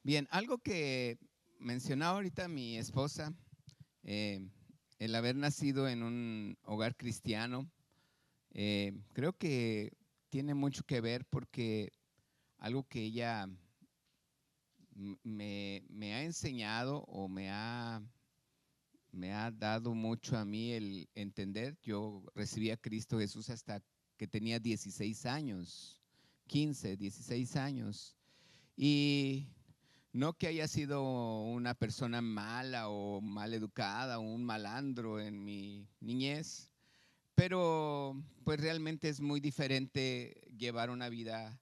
Bien, algo que mencionaba ahorita mi esposa, eh, el haber nacido en un hogar cristiano, creo que tiene mucho que ver porque algo que ella me ha enseñado o me ha dado mucho a mí el entender. Yo recibí a Cristo Jesús hasta que tenía 16 años, 15, 16 años. Y no que haya sido una persona mala o mal educada o un malandro en mi niñez, pero pues realmente es muy diferente llevar una vida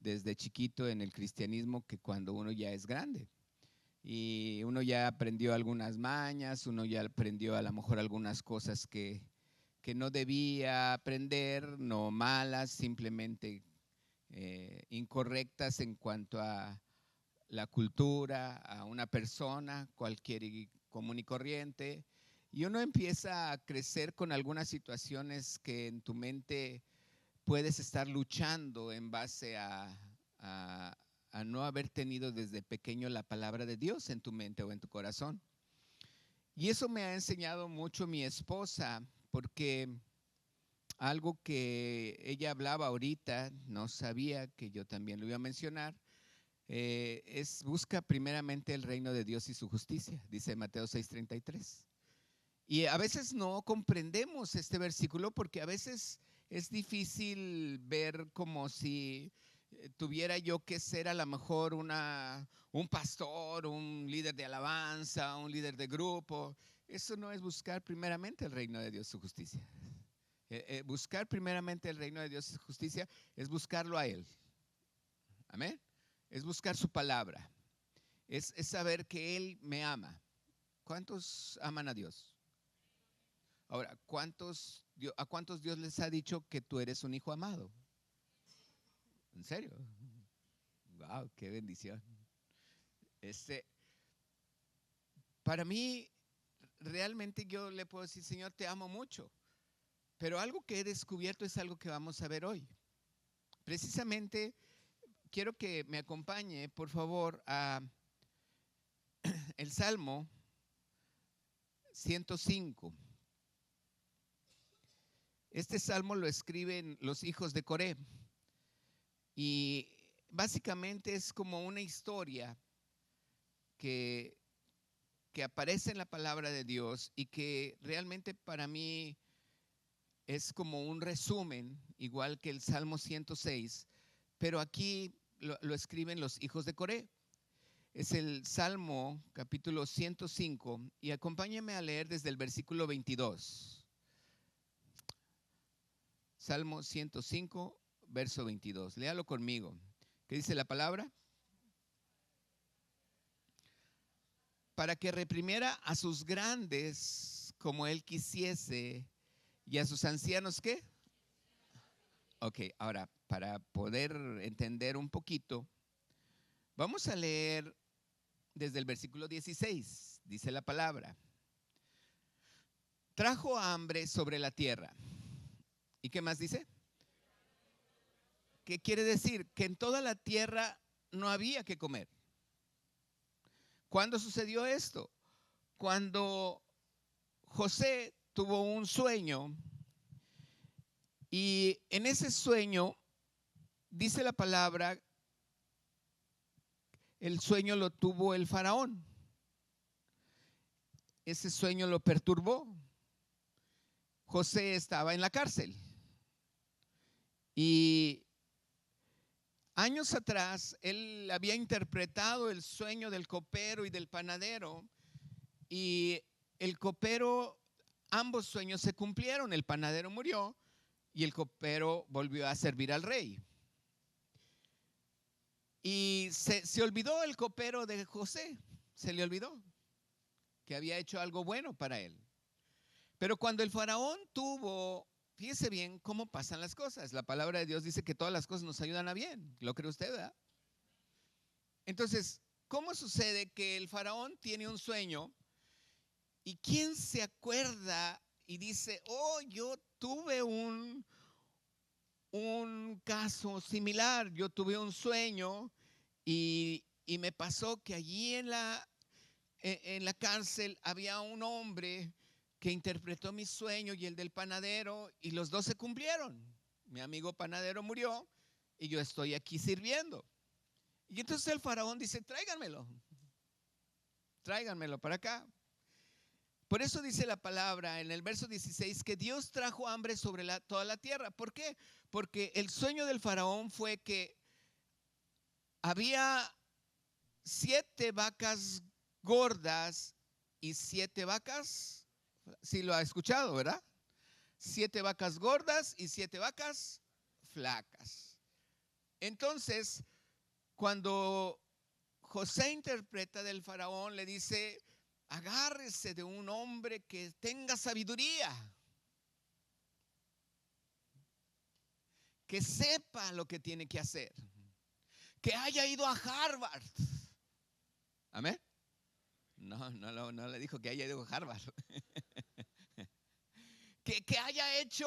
desde chiquito en el cristianismo que cuando uno ya es grande. Y uno ya aprendió algunas mañas, uno ya aprendió a lo mejor algunas cosas que no debía aprender, no malas, simplemente incorrectas en cuanto a la cultura, a una persona, cualquier común y corriente, y uno empieza a crecer con algunas situaciones que en tu mente puedes estar luchando en base a, a no haber tenido desde pequeño la palabra de Dios en tu mente o en tu corazón. Y eso me ha enseñado mucho mi esposa, porque algo que ella hablaba ahorita, no sabía que yo también lo iba a mencionar, es busca primeramente el reino de Dios y su justicia, dice Mateo 6:33. Y a veces no comprendemos este versículo porque a veces es difícil ver como si tuviera yo que ser a lo mejor un pastor, un líder de alabanza, un líder de grupo. Eso no es buscar primeramente el reino de Dios y su justicia. Buscar primeramente el reino de Dios y su justicia es buscarlo a Él. Amén. Es buscar su palabra. Es saber que Él me ama. ¿Cuántos aman a Dios? Ahora, ¿a cuántos Dios les ha dicho que tú eres un hijo amado? ¿En serio? ¡Wow! ¡Qué bendición! Este, para mí, realmente yo le puedo decir, Señor, te amo mucho. Pero algo que he descubierto es algo que vamos a ver hoy. Precisamente, quiero que me acompañe, por favor, a el Salmo 105. Este salmo lo escriben los hijos de Coré y básicamente es como una historia que, que aparece en la palabra de Dios y que realmente para mí es como un resumen, igual que el Salmo 106, pero aquí lo escriben los hijos de Coré. Es el Salmo capítulo 105 y acompáñame a leer desde el versículo 22. Salmo 105, verso 22. Léalo conmigo. ¿Qué dice la palabra? Para que reprimiera a sus grandes como él quisiese y a sus ancianos, ¿qué? Ok, ahora, para poder entender un poquito, vamos a leer desde el versículo 16. Dice la palabra. Trajo hambre sobre la tierra. ¿Y qué más dice? ¿Qué quiere decir? Que en toda la tierra no había que comer. ¿Cuándo sucedió esto? Cuando José tuvo un sueño y en ese sueño dice la palabra, el sueño lo tuvo el faraón. Ese sueño lo perturbó. José estaba en la cárcel y años atrás él había interpretado el sueño del copero y del panadero y el copero, ambos sueños se cumplieron, el panadero murió y el copero volvió a servir al rey. Y se olvidó el copero de José, se le olvidó que había hecho algo bueno para él. Pero cuando el faraón tuvo, fíjese bien cómo pasan las cosas. La palabra de Dios dice que todas las cosas nos ayudan a bien. ¿Lo cree usted, verdad? Entonces, ¿cómo sucede que el faraón tiene un sueño y quién se acuerda y dice, oh, yo tuve un caso similar, yo tuve un sueño y y me pasó que allí en la cárcel había un hombre que interpretó mi sueño y el del panadero, y los dos se cumplieron. Mi amigo panadero murió y yo estoy aquí sirviendo. Y entonces el faraón dice, tráiganmelo para acá. Por eso dice la palabra en el verso 16 que Dios trajo hambre sobre toda la tierra. ¿Por qué? Porque el sueño del faraón fue que había 7 vacas gordas y 7 vacas, sí lo ha escuchado, ¿verdad? 7 vacas gordas y 7 vacas flacas. Entonces, cuando José interpreta del faraón, le dice, agárrese de un hombre que tenga sabiduría, que sepa lo que tiene que hacer, que haya ido a Harvard. ¿Amén? No le dijo que haya ido a Harvard. que haya hecho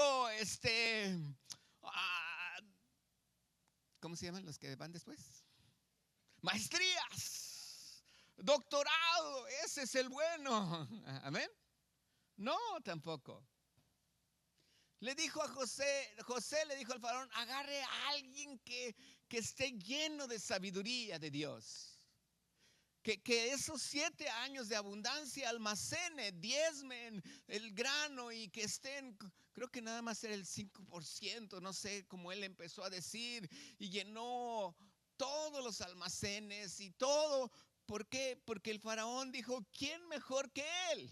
¿cómo se llaman los que van después? Maestrías, doctorado, ese es el bueno. Amén. No, tampoco. Le dijo a José le dijo al faraón, agarre a alguien que esté lleno de sabiduría de Dios. Que esos 7 años de abundancia almacenen, diezmen el grano y que estén, creo que nada más era el 5%, no sé, como él empezó a decir, y llenó todos los almacenes y todo. ¿Por qué? Porque el faraón dijo, ¿quién mejor que él?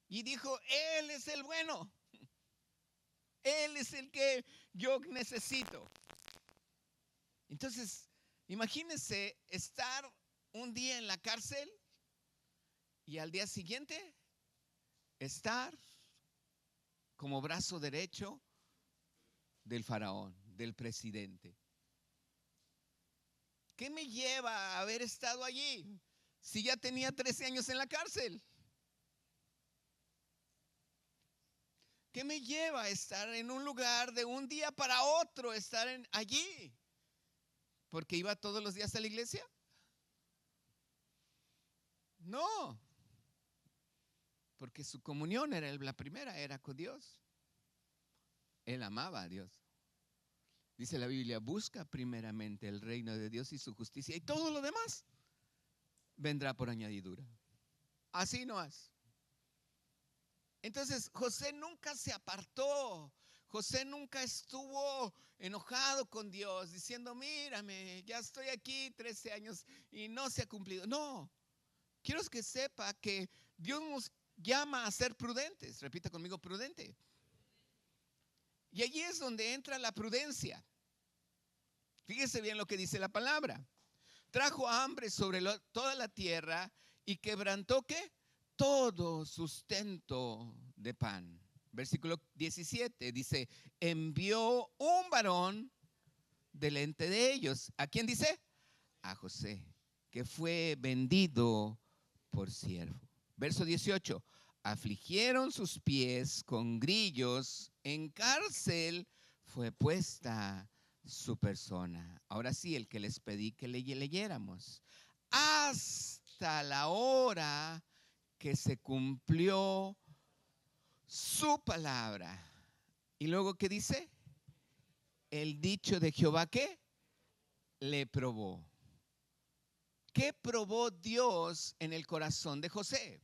Y dijo, él es el bueno, él es el que yo necesito. Entonces, imagínense estar un día en la cárcel y al día siguiente estar como brazo derecho del faraón, del presidente. ¿Qué me lleva a haber estado allí si ya tenía 13 años en la cárcel? ¿Qué me lleva a estar en un lugar de un día para otro, estar allí? ¿Porque iba todos los días a la iglesia? No, porque su comunión era la primera, era con Dios. Él amaba a Dios. Dice la Biblia, busca primeramente el reino de Dios y su justicia, y todo lo demás vendrá por añadidura. Así no es. Entonces José nunca se apartó. José nunca estuvo enojado con Dios diciendo, mírame, ya estoy aquí 13 años y no se ha cumplido. No, quiero que sepa que Dios nos llama a ser prudentes. Repita conmigo, prudente. Y allí es donde entra la prudencia. Fíjese bien lo que dice la palabra. Trajo hambre sobre toda la tierra y quebrantó ¿qué? Todo sustento de pan. Versículo 17 dice, envió un varón delante de ellos. ¿A quién dice? A José, que fue vendido por siervo. Verso 18, afligieron sus pies con grillos, en cárcel fue puesta su persona. Ahora sí, el que les pedí que leyéramos. Hasta la hora que se cumplió su palabra. Y luego, ¿qué dice? El dicho de Jehová, ¿qué? Le probó. ¿Qué probó Dios en el corazón de José?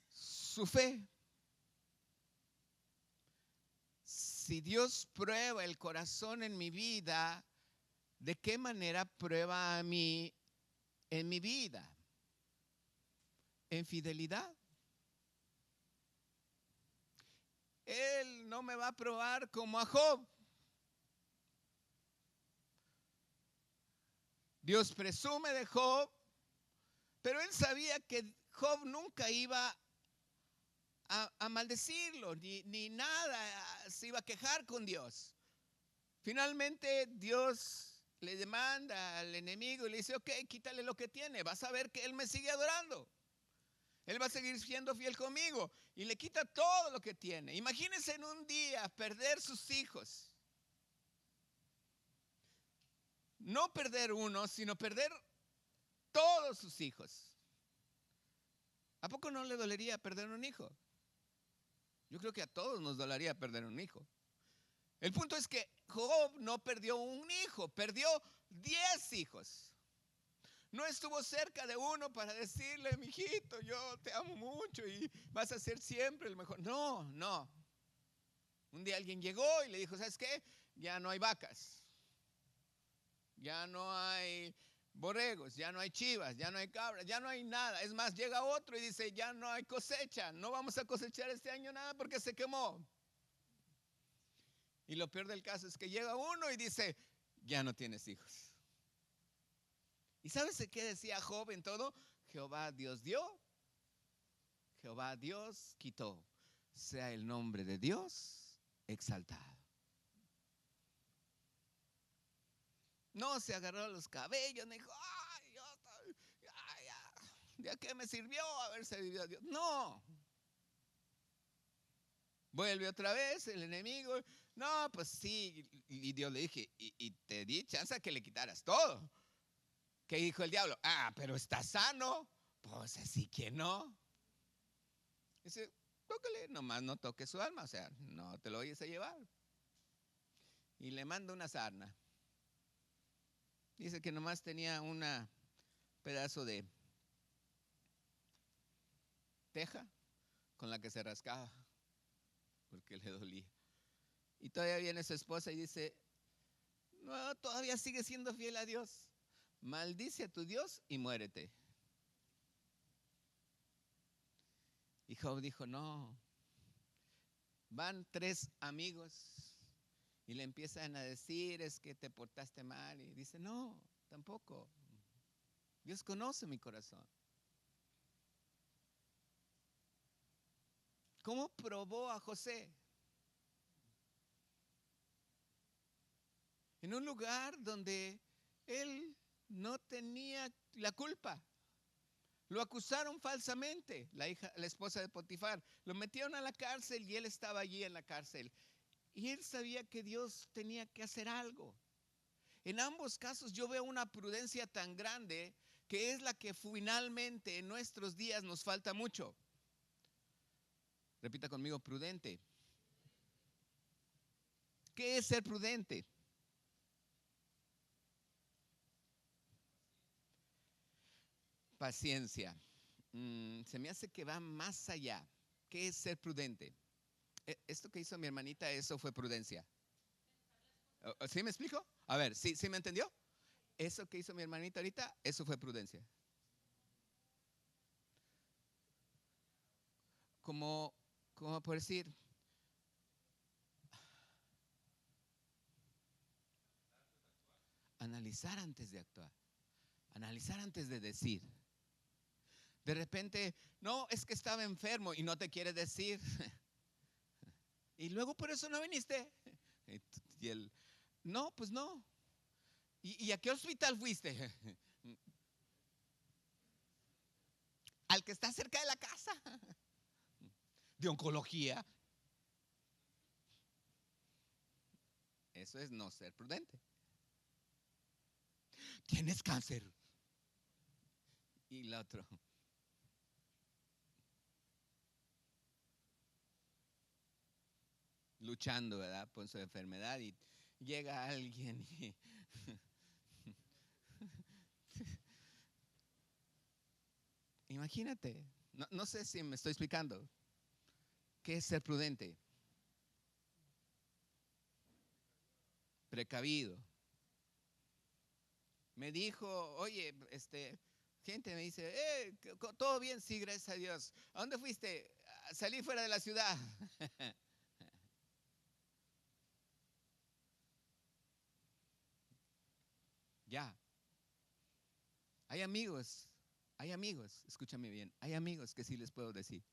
Su fe. Si Dios prueba el corazón en mi vida, ¿de qué manera prueba a mí en mi vida? En fidelidad. Él no me va a probar como a Job. Dios presume de Job, pero él sabía que Job nunca iba a maldecirlo, ni nada, se iba a quejar con Dios. Finalmente Dios le demanda al enemigo y le dice, ok, quítale lo que tiene, vas a ver que él me sigue adorando. Él va a seguir siendo fiel conmigo. Y le quita todo lo que tiene. Imagínense en un día perder sus hijos. No perder uno, sino perder todos sus hijos. ¿A poco no le dolería perder un hijo? Yo creo que a todos nos dolería perder un hijo. El punto es que Job no perdió un hijo, perdió 10 hijos. No estuvo cerca de uno para decirle, mijito, yo te amo mucho y vas a ser siempre el mejor. No, no. Un día alguien llegó y le dijo, ¿sabes qué? Ya no hay vacas, ya no hay borregos, ya no hay chivas, ya no hay cabras, ya no hay nada. Es más, llega otro y dice, ya no hay cosecha, no vamos a cosechar este año nada porque se quemó. Y lo peor del caso es que llega uno y dice, ya no tienes hijos. ¿Y sabes qué decía Job en todo? Jehová Dios dio, Jehová Dios quitó. Sea el nombre de Dios exaltado. No se agarró los cabellos, ni dijo, ay, ¿de qué me sirvió haber servido a Dios? No. Vuelve otra vez el enemigo. No, pues sí. Y Dios le dije, y te di chance que le quitaras todo. ¿Qué dijo el diablo? Ah, pero está sano. Pues así que no. Dice, tócale, nomás no toque su alma, o sea, no te lo vayas a llevar. Y le manda una sarna. Dice que nomás tenía un pedazo de teja con la que se rascaba, porque le dolía. Y todavía viene su esposa y dice, no, todavía sigue siendo fiel a Dios. Maldice a tu Dios y muérete. Y Job dijo, no. Van 3 amigos y le empiezan a decir, es que te portaste mal. Y dice, no, tampoco. Dios conoce mi corazón. ¿Cómo probó a José? En un lugar donde él no tenía la culpa. Lo acusaron falsamente, la esposa de Potifar. Lo metieron a la cárcel y él estaba allí en la cárcel. Y él sabía que Dios tenía que hacer algo. En ambos casos yo veo una prudencia tan grande que es la que finalmente en nuestros días nos falta mucho. Repita conmigo, prudente. ¿Qué es ser prudente? Paciencia. Se me hace que va más allá. ¿Qué es ser prudente? Esto que hizo mi hermanita, eso fue prudencia. ¿Sí me explico? A ver, ¿sí me entendió? Eso que hizo mi hermanita ahorita, eso fue prudencia. Como por decir, analizar antes de actuar, analizar antes de decir. De repente, no, es que estaba enfermo y no te quiere decir. Y luego por eso no viniste. Y él, no, pues no. ¿Y a qué hospital fuiste? Al que está cerca de la casa. De oncología. Eso es no ser prudente. Tienes cáncer. Y el otro. Luchando, ¿verdad? Por su enfermedad y llega alguien y imagínate, no sé si me estoy explicando. ¿Qué es ser prudente? Precavido. Me dijo, oye, gente me dice, todo bien, sí, gracias a Dios. ¿A dónde fuiste? Salí fuera de la ciudad. Ya. Hay amigos, escúchame bien, hay amigos que sí les puedo decir.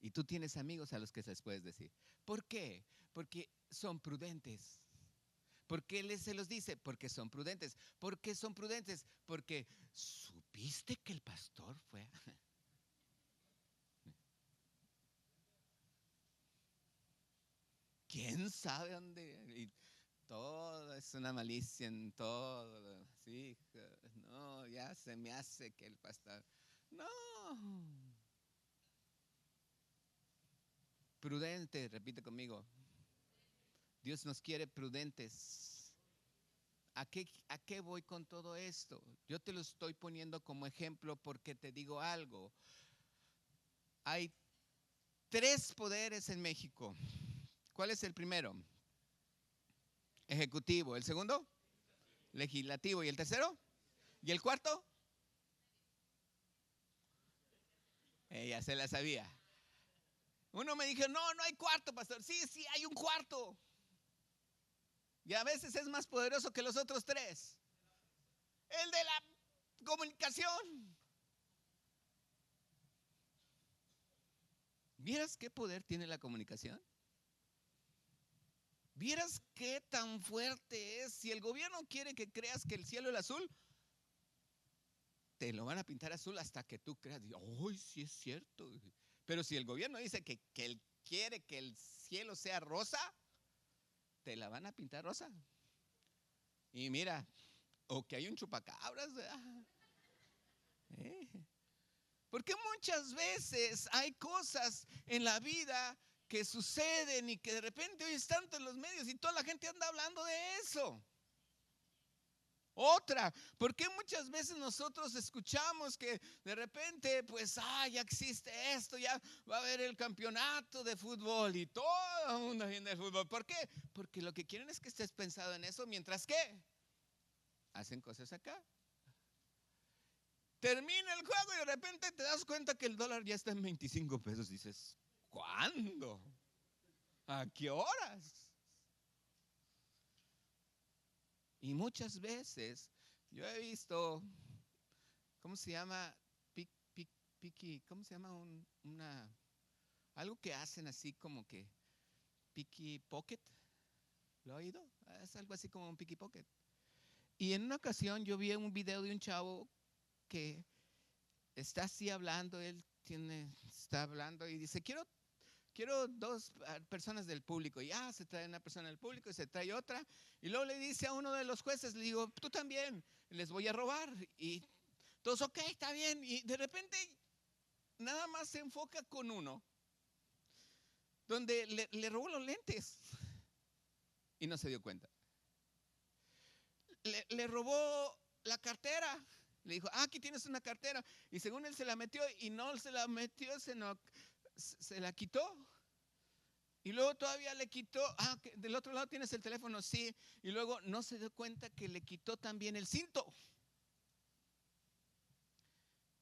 Y tú tienes amigos a los que les puedes decir. ¿Por qué? Porque son prudentes. ¿Por qué se los dice? Porque son prudentes. ¿Por qué son prudentes? Porque supiste que el pastor fue. ¿quién sabe dónde? Y todo es una malicia en todo. Sí, no, ya se me hace que el pastor. No. Prudente, repite conmigo. Dios nos quiere prudentes. ¿A qué voy con todo esto? Yo te lo estoy poniendo como ejemplo porque te digo algo. Hay 3 poderes en México. ¿Cuál es el primero? Ejecutivo. ¿El segundo? Legislativo. ¿Y el tercero? ¿Y el cuarto? Ya se la sabía. Uno me dijo, no, no hay cuarto, pastor. Sí, sí, hay un cuarto. Y a veces es más poderoso que los otros 3. El de la comunicación. ¿Vieras qué poder tiene la comunicación? ¿Vieras qué tan fuerte es? Si el gobierno quiere que creas que el cielo es azul, te lo van a pintar azul hasta que tú creas, ¡ay, sí es cierto! Pero si el gobierno dice que él quiere que el cielo sea rosa, te la van a pintar rosa. Y mira, o que hay un chupacabras, porque muchas veces hay cosas en la vida que suceden y que de repente hoy están en los medios y toda la gente anda hablando de eso. Otra, porque muchas veces nosotros escuchamos que de repente, pues, ya existe esto, ya va a haber el campeonato de fútbol y todo el mundo viene del fútbol. ¿Por qué? Porque lo que quieren es que estés pensado en eso, mientras que hacen cosas acá. Termina el juego y de repente te das cuenta que el dólar ya está en 25 pesos. Dices, ¿cuándo? ¿A qué horas? Y muchas veces yo he visto, ¿cómo se llama? Picky, ¿cómo se llama? Algo que hacen así como que picky pocket. ¿Lo ha oído? Es algo así como un picky pocket. Y en una ocasión yo vi un video de un chavo que está así hablando, está hablando y dice, quiero 2 personas del público. Y se trae una persona del público y se trae otra. Y luego le dice a uno de los jueces, le digo, tú también, les voy a robar. Y todos, ok, está bien. Y de repente nada más se enfoca con uno, donde le robó los lentes. Y no se dio cuenta. Le robó la cartera. Le dijo, aquí tienes una cartera. Y según él se la metió y no se la metió, se la quitó. Y luego todavía le quitó, del otro lado tienes el teléfono, sí. Y luego no se dio cuenta que le quitó también el cinto.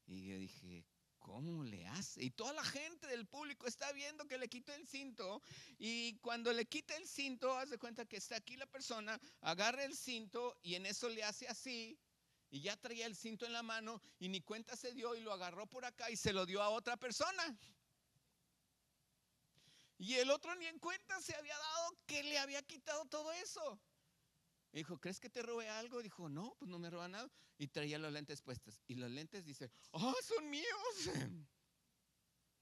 Y yo dije, ¿cómo le hace? Y toda la gente del público está viendo que le quitó el cinto. Y cuando le quita el cinto, haz de cuenta que está aquí la persona, agarra el cinto y en eso le hace así. Y ya traía el cinto en la mano y ni cuenta se dio y lo agarró por acá y se lo dio a otra persona. Y el otro ni en cuenta se había dado que le había quitado todo eso. Y dijo, ¿crees que te robé algo? Dijo, no, pues no me roba nada. Y traía los lentes puestos. Y los lentes dice, son míos.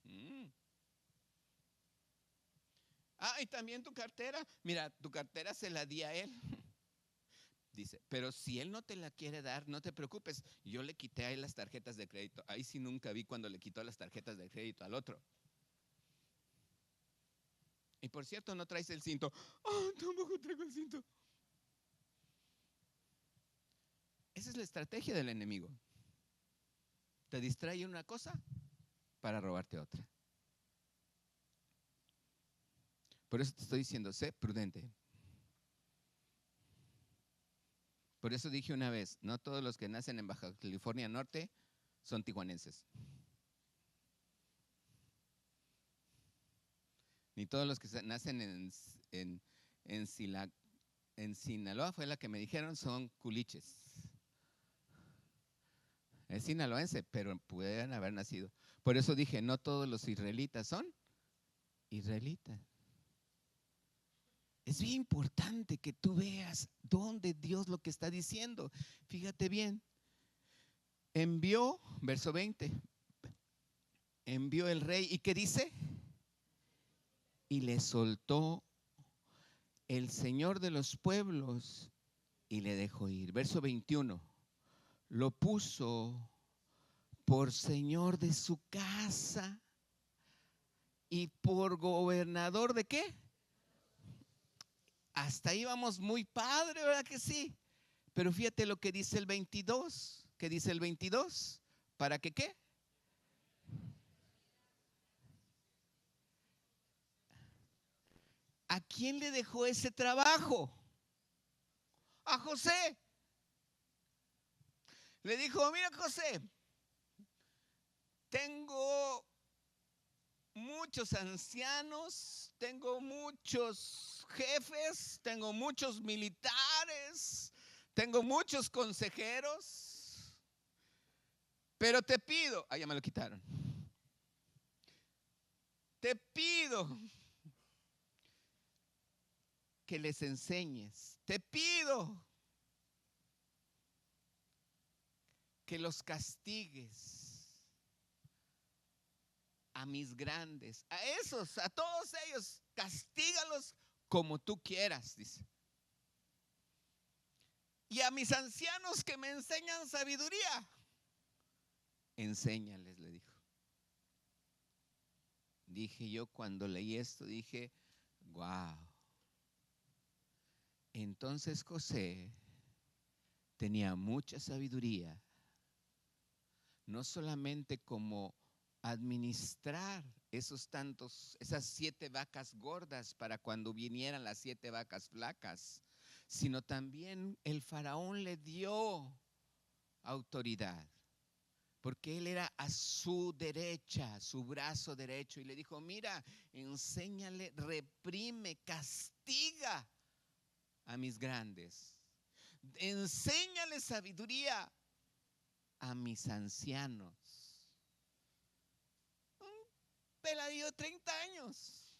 Y también tu cartera. Mira, tu cartera se la di a él. Dice, pero si él no te la quiere dar, no te preocupes. Yo le quité a él las tarjetas de crédito. Ahí sí nunca vi cuando le quitó las tarjetas de crédito al otro. Y por cierto, no traes el cinto. Tampoco traigo el cinto. Esa es la estrategia del enemigo. Te distrae una cosa para robarte otra. Por eso te estoy diciendo, sé prudente. Por eso dije una vez, no todos los que nacen en Baja California Norte son tijuanenses. Ni todos los que nacen en Sinaloa, fue la que me dijeron, son culiches. Es sinaloense, pero pueden haber nacido. Por eso dije, no todos los israelitas son israelitas. Es bien importante que tú veas dónde Dios lo que está diciendo. Fíjate bien. Envió, verso 20, envió el rey. ¿Y qué dice? Y le soltó el Señor de los pueblos y le dejó ir. Verso 21. Lo puso por señor de su casa y por gobernador ¿de qué? Hasta ahí vamos muy padre, ¿verdad que sí? Pero fíjate lo que dice el 22. ¿Qué dice el 22? ¿Para que qué? ¿A quién le dejó ese trabajo? A José. Le dijo, mira José, tengo muchos ancianos, tengo muchos jefes, tengo muchos militares, tengo muchos consejeros, pero te pido, ya me lo quitaron, te pido que les enseñes, te pido que los castigues a mis grandes, a esos, a todos ellos, castígalos como tú quieras, dice. Y a mis ancianos que me enseñan sabiduría, enséñales, le dijo. Dije yo cuando leí esto, dije, wow. Entonces José tenía mucha sabiduría, no solamente como administrar esas 7 vacas gordas para cuando vinieran las 7 vacas flacas, sino también el faraón le dio autoridad, porque él era a su derecha, su brazo derecho, y le dijo, mira, enséñale, reprime, castiga a mis grandes, enséñale sabiduría a mis ancianos. Peladillo de 30 años.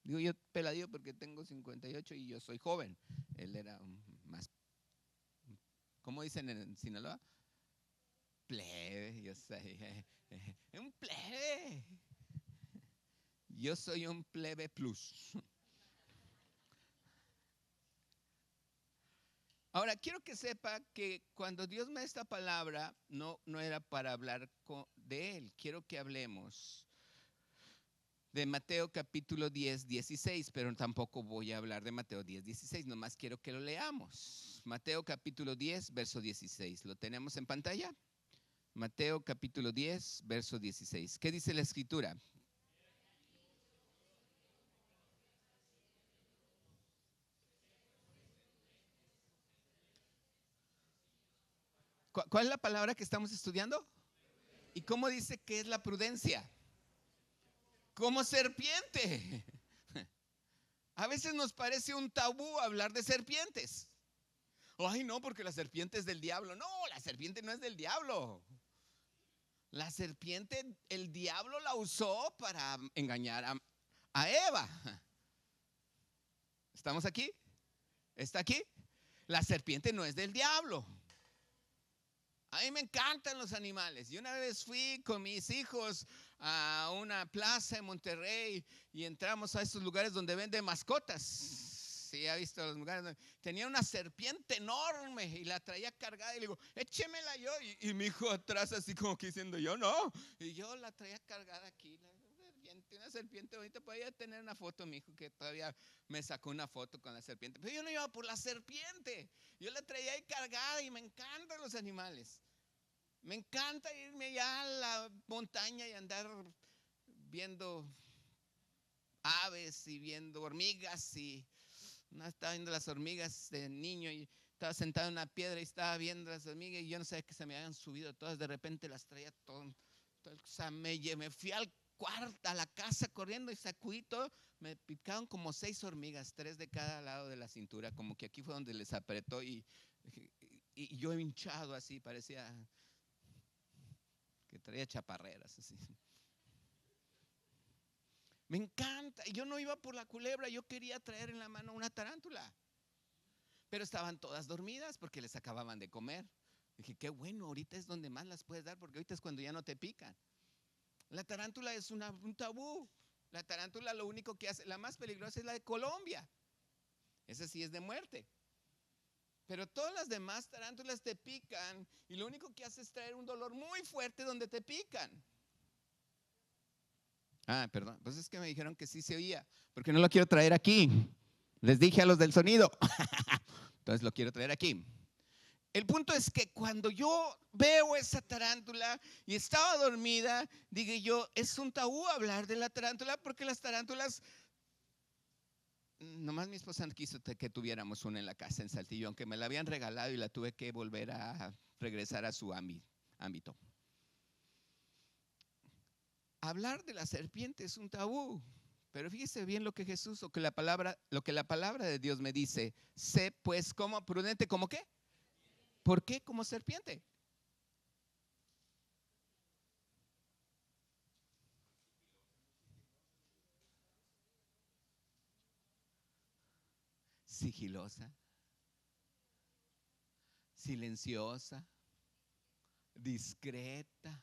Digo yo peladillo porque tengo 58 y yo soy joven. Él era más, ¿cómo dicen en Sinaloa? Plebe, yo soy un plebe. Yo soy un plebe plus. Ahora, quiero que sepa que cuando Dios me da esta palabra, no era para hablar de Él. Quiero que hablemos de Mateo capítulo 10, 16, pero tampoco voy a hablar de Mateo 10, 16, nomás quiero que lo leamos. Mateo capítulo 10, verso 16. ¿Lo tenemos en pantalla? Mateo capítulo 10, verso 16. ¿Qué dice la escritura? ¿Cuál es la palabra que estamos estudiando? ¿Y cómo dice que es la prudencia? Como serpiente. A veces nos parece un tabú hablar de serpientes. Ay, no, porque la serpiente es del diablo. No, la serpiente no es del diablo. La serpiente, el diablo la usó para engañar a Eva. ¿Estamos aquí? ¿Está aquí? La serpiente no es del diablo. A mí me encantan los animales. Y una vez fui con mis hijos a una plaza en Monterrey y entramos a esos lugares donde venden mascotas. Sí, ha visto los lugares. Tenía una serpiente enorme y la traía cargada. Y le digo, échemela yo. Y mi hijo atrás, así como que diciendo, yo no. Y yo la traía cargada aquí. Una serpiente bonita. Podía tener una foto, mi hijo, que todavía me sacó una foto con la serpiente. Pero yo no iba por la serpiente. Yo la traía ahí cargada y me encantan los animales. Me encanta irme allá a la montaña y andar viendo aves y viendo hormigas. Y no, estaba viendo las hormigas de niño y estaba sentado en una piedra y estaba viendo las hormigas y yo no sabía que se me habían subido todas. De repente las traía todo. O sea, me fui al cuarto, a la casa corriendo y sacudí todo. Me picaron como 6 hormigas, 3 de cada lado de la cintura, como que aquí fue donde les apretó y yo hinchado así, parecía que traía chaparreras así. Me encanta. Y yo no iba por la culebra, yo quería traer en la mano una tarántula. Pero estaban todas dormidas porque les acababan de comer. Dije, qué bueno, ahorita es donde más las puedes dar porque ahorita es cuando ya no te pican. La tarántula es un tabú. La tarántula lo único que hace, la más peligrosa es la de Colombia. Esa sí es de muerte. Pero todas las demás tarántulas te pican y lo único que hace es traer un dolor muy fuerte donde te pican. Ah, perdón, pues es que me dijeron que sí se oía, porque no lo quiero traer aquí. Les dije a los del sonido. Entonces lo quiero traer aquí. El punto es que cuando yo veo esa tarántula y estaba dormida, dije yo, es un tabú hablar de la tarántula porque las tarántulas, nomás mi esposa quiso que tuviéramos una en la casa en Saltillo, aunque me la habían regalado y la tuve que volver a regresar a su ámbito. Hablar de la serpiente es un tabú, pero fíjese bien lo que Jesús lo que la palabra de Dios me dice, sé pues como prudente, ¿como qué? ¿Por qué como serpiente? Sigilosa, silenciosa, discreta,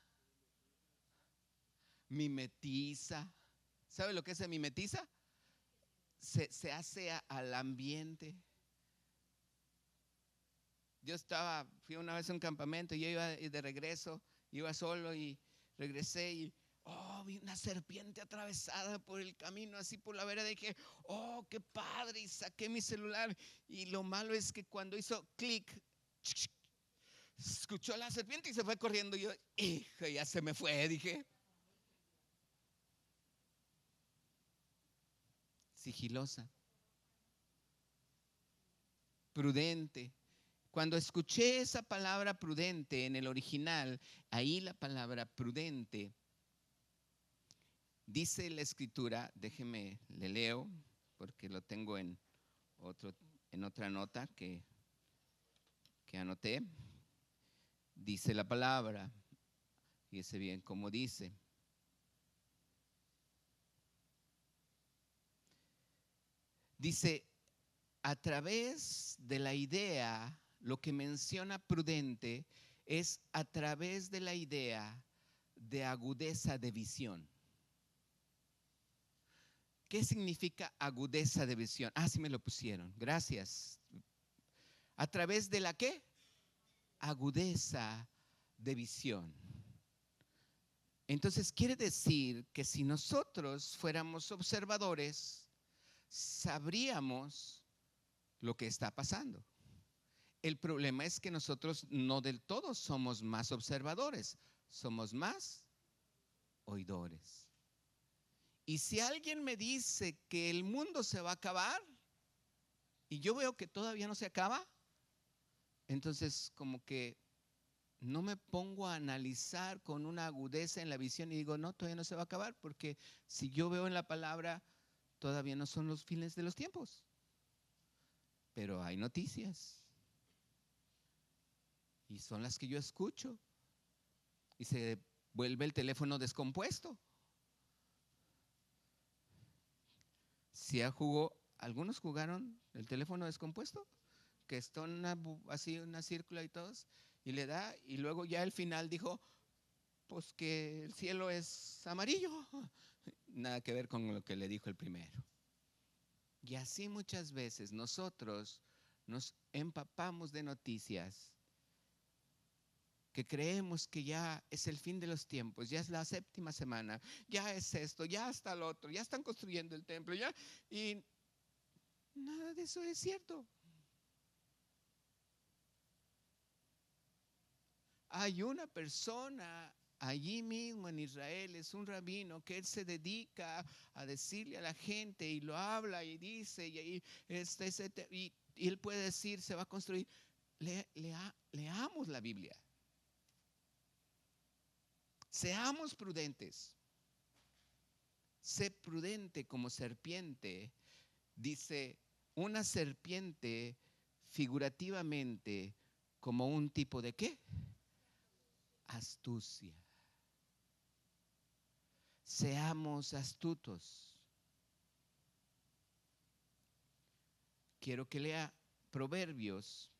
mimetiza. ¿Sabe lo que es mimetiza? Se hace al ambiente. Fui una vez a un campamento y yo iba de regreso, iba solo y regresé y vi una serpiente atravesada por el camino, así por la vereda. Dije, qué padre, y saqué mi celular. Y lo malo es que cuando hizo clic, escuchó a la serpiente y se fue corriendo. Y yo, hijo, ya se me fue, dije. Sigilosa, prudente. Cuando escuché esa palabra prudente en el original, ahí la palabra prudente, dice la escritura, déjeme, le leo, porque lo tengo en otra nota que anoté. Dice la palabra, fíjese bien cómo dice. Dice, a través de la idea, lo que menciona prudente es a través de la idea de agudeza de visión. ¿Qué significa agudeza de visión? Ah, sí me lo pusieron, gracias. ¿A través de la qué? Agudeza de visión. Entonces quiere decir que si nosotros fuéramos observadores, sabríamos lo que está pasando. El problema es que nosotros no del todo somos más observadores, somos más oidores. Y si alguien me dice que el mundo se va a acabar y yo veo que todavía no se acaba, entonces como que no me pongo a analizar con una agudeza en la visión y digo, no, todavía no se va a acabar, porque si yo veo en la palabra, todavía no son los fines de los tiempos. Pero hay noticias y son las que yo escucho y se vuelve el teléfono descompuesto. Si algunos jugaron el teléfono descompuesto, que está así una círcula y todos, y le da, y luego ya al final dijo, pues que el cielo es amarillo. Nada que ver con lo que le dijo el primero. Y así muchas veces nosotros nos empapamos de noticias que creemos que ya es el fin de los tiempos, ya es la séptima semana, ya es esto, ya está lo otro, ya están construyendo el templo, ya, y nada de eso es cierto. Hay una persona allí mismo en Israel, es un rabino que él se dedica a decirle a la gente y lo habla y dice, y él puede decir, se va a construir. Leamos la Biblia. Seamos prudentes. Sé prudente como serpiente. Dice, una serpiente figurativamente como un tipo de ¿qué? Astucia. Seamos astutos. Quiero que lea Proverbios,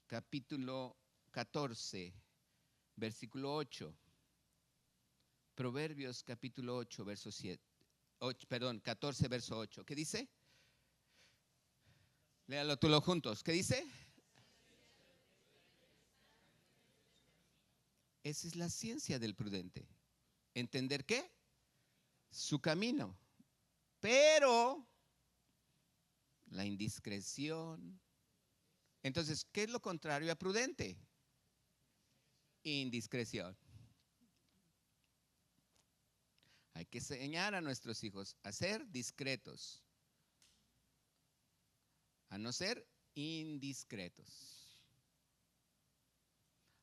capítulo 14, versículo 8. Proverbios capítulo 8, verso 7. 14, verso 8. ¿Qué dice? Léalo tú juntos. ¿Qué dice? Esa es la ciencia del prudente. ¿Entender qué? Su camino. Pero la indiscreción. Entonces, ¿qué es lo contrario a prudente? Indiscreción. Hay que enseñar a nuestros hijos a ser discretos, a no ser indiscretos.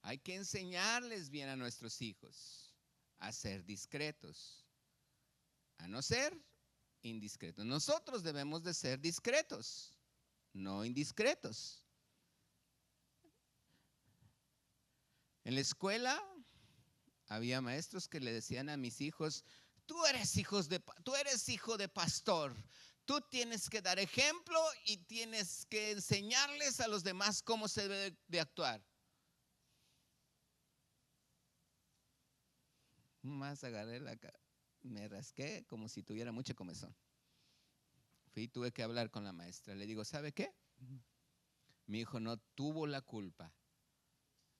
Hay que enseñarles bien a nuestros hijos a ser discretos, a no ser indiscretos. Nosotros debemos de ser discretos, no indiscretos. En la escuela había maestros que le decían a mis hijos: tú eres hijo de pastor, tú tienes que dar ejemplo y tienes que enseñarles a los demás cómo se debe de actuar. Más agarré me rasqué como si tuviera mucha comezón. Fui y tuve que hablar con la maestra. Le digo: ¿sabe qué? Mi hijo no tuvo la culpa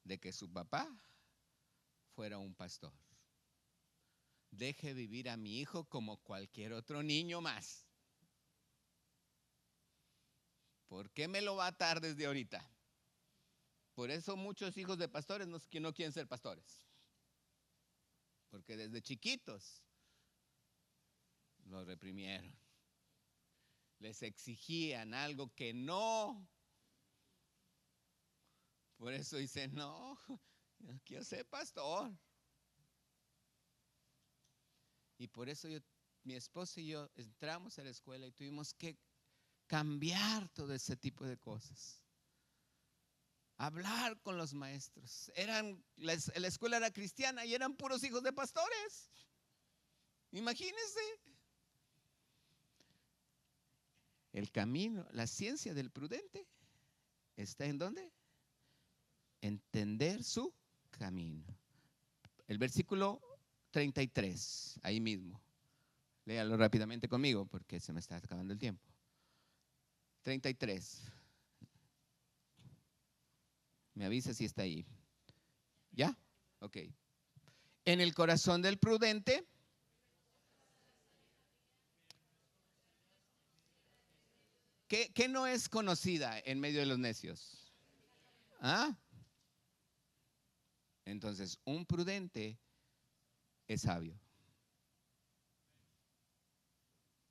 de que su papá fuera un pastor. Deje vivir a mi hijo como cualquier otro niño más. ¿Por qué me lo va a atar desde ahorita? Por eso muchos hijos de pastores no quieren ser pastores. Porque desde chiquitos los reprimieron. Les exigían algo que no. Por eso dicen: no quiero ser pastor. Y por eso mi esposa y yo entramos a la escuela y tuvimos que cambiar todo ese tipo de cosas. Hablar con los maestros. La escuela era cristiana y eran puros hijos de pastores. Imagínense. El camino, la ciencia del prudente está ¿en dónde? Entender su camino. El versículo 33, ahí mismo. Léalo rápidamente conmigo porque se me está acabando el tiempo. 33. Me avisa si está ahí. ¿Ya? Ok. En el corazón del prudente ¿qué no es conocida en medio de los necios? ¿Ah? Entonces, un prudente es sabio.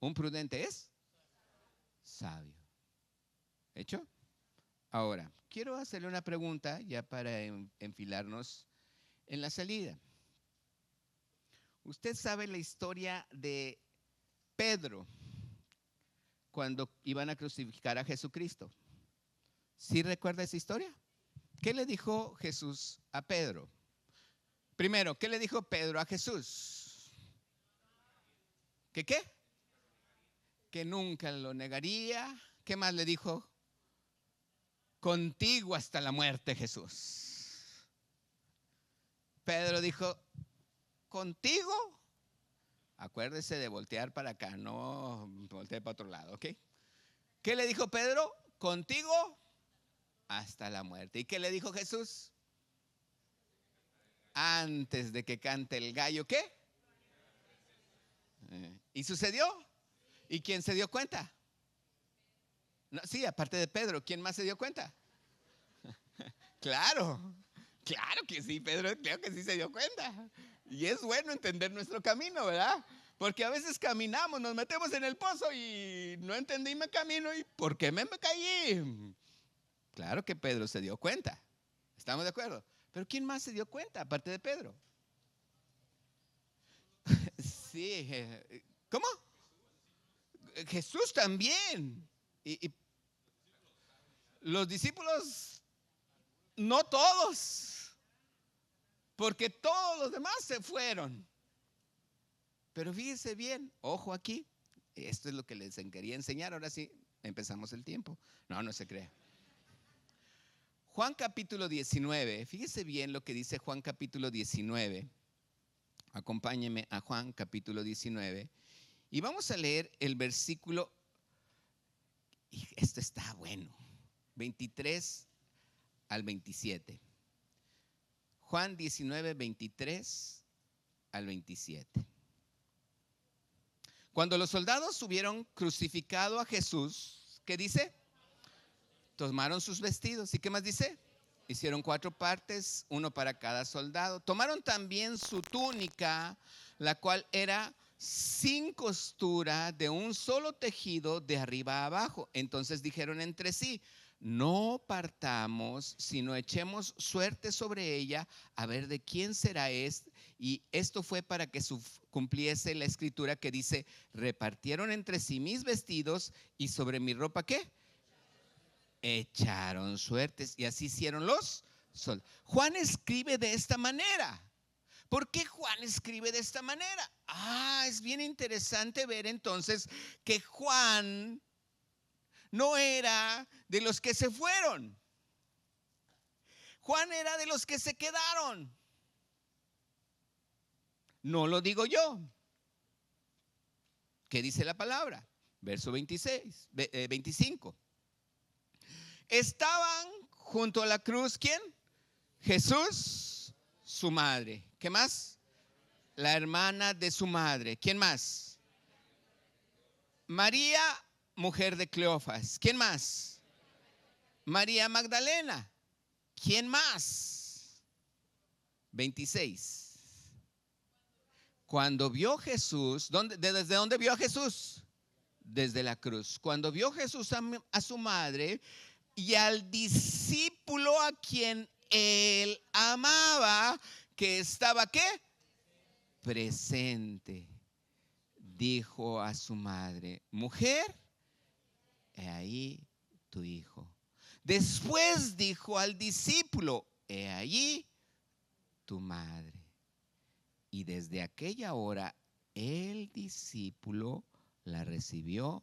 Un prudente es sabio. ¿Hecho? Ahora, quiero hacerle una pregunta ya para enfilarnos en la salida. ¿Usted sabe la historia de Pedro cuando iban a crucificar a Jesucristo? ¿Sí recuerda esa historia? ¿Qué le dijo Jesús a Pedro? Primero, ¿qué le dijo Pedro a Jesús? ¿Qué qué? Que nunca lo negaría. ¿Qué más le dijo? Contigo hasta la muerte, Jesús. Pedro dijo: ¿contigo? Acuérdese de voltear para acá, no voltear para otro lado, ¿ok? ¿Qué le dijo Pedro? Contigo hasta la muerte. ¿Y qué le dijo Jesús? Antes de que cante el gallo, ¿qué? ¿Y sucedió? ¿Y quién se dio cuenta? No, sí, aparte de Pedro, ¿quién más se dio cuenta? Claro que sí, Pedro, creo que sí se dio cuenta. Y es bueno entender nuestro camino, ¿verdad? Porque a veces caminamos, nos metemos en el pozo y no entendí mi camino y ¿por qué me caí? Claro que Pedro se dio cuenta. ¿Estamos de acuerdo? Pero ¿quién más se dio cuenta aparte de Pedro? Sí, ¿cómo? Jesús también. Y los discípulos, no todos, porque todos los demás se fueron. Pero fíjense bien, ojo aquí, esto es lo que les quería enseñar. Ahora sí, empezamos el tiempo. No se crea. Juan capítulo 19, fíjese bien lo que dice Juan capítulo 19, Acompáñenme a Juan capítulo 19 y vamos a leer el versículo, y esto está bueno, 23 al 27. Juan 19, 23 al 27. Cuando los soldados hubieron crucificado a Jesús, ¿qué dice? Tomaron sus vestidos. ¿Y qué más dice? Hicieron 4 partes, uno para cada soldado. Tomaron también su túnica, la cual era sin costura, de un solo tejido de arriba a abajo. Entonces dijeron entre sí: no partamos, sino echemos suerte sobre ella, a ver de quién será este. Y esto fue para que cumpliese la escritura que dice: repartieron entre sí mis vestidos y sobre mi ropa, ¿qué? Echaron suertes. Y así hicieron los soldados. Juan escribe de esta manera. ¿Por qué Juan escribe de esta manera? Es bien interesante ver entonces que Juan no era de los que se fueron. Juan era de los que se quedaron. No lo digo yo. ¿Qué dice la palabra? Verso 25. Estaban junto a la cruz, ¿quién? Jesús, su madre. ¿Qué más? La hermana de su madre. ¿Quién más? María, mujer de Cleofas. ¿Quién más? María Magdalena. ¿Quién más? 26. Cuando vio Jesús, ¿desde dónde vio a Jesús? Desde la cruz. Cuando vio Jesús a su madre y al discípulo a quien él amaba, que estaba, ¿qué? Presente, dijo a su madre: mujer, he ahí tu hijo. Después dijo al discípulo: he allí tu madre. Y desde aquella hora el discípulo la recibió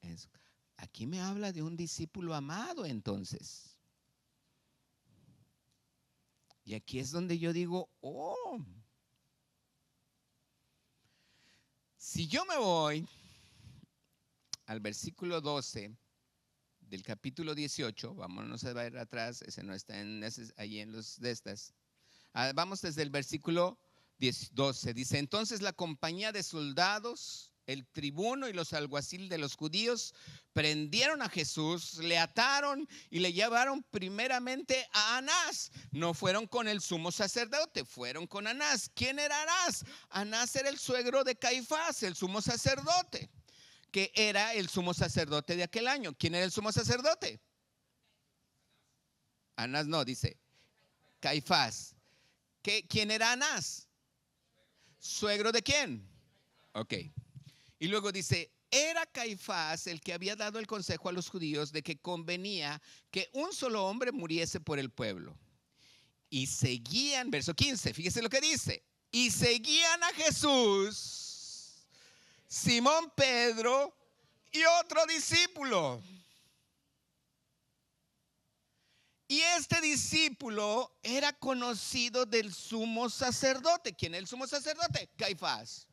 en su casa. Aquí me habla de un discípulo amado entonces. Y aquí es donde yo digo, si yo me voy al versículo 12 del capítulo 18, vámonos a ver atrás, ese no está ahí en los de estas. Vamos desde el versículo 12, dice: entonces la compañía de soldados, el tribuno y los alguaciles de los judíos prendieron a Jesús, le ataron y le llevaron primeramente a Anás. No fueron con el sumo sacerdote, fueron con Anás. ¿Quién era Anás? Anás era el suegro de Caifás, el sumo sacerdote, que era el sumo sacerdote de aquel año. ¿Quién era el sumo sacerdote? Anás no, dice Caifás. ¿Quién era Anás? ¿Suegro de quién? Ok. Y luego dice: era Caifás el que había dado el consejo a los judíos de que convenía que un solo hombre muriese por el pueblo. Y seguían, verso 15, fíjese lo que dice: y seguían a Jesús, Simón Pedro y otro discípulo. Y este discípulo era conocido del sumo sacerdote. ¿Quién es el sumo sacerdote? Caifás.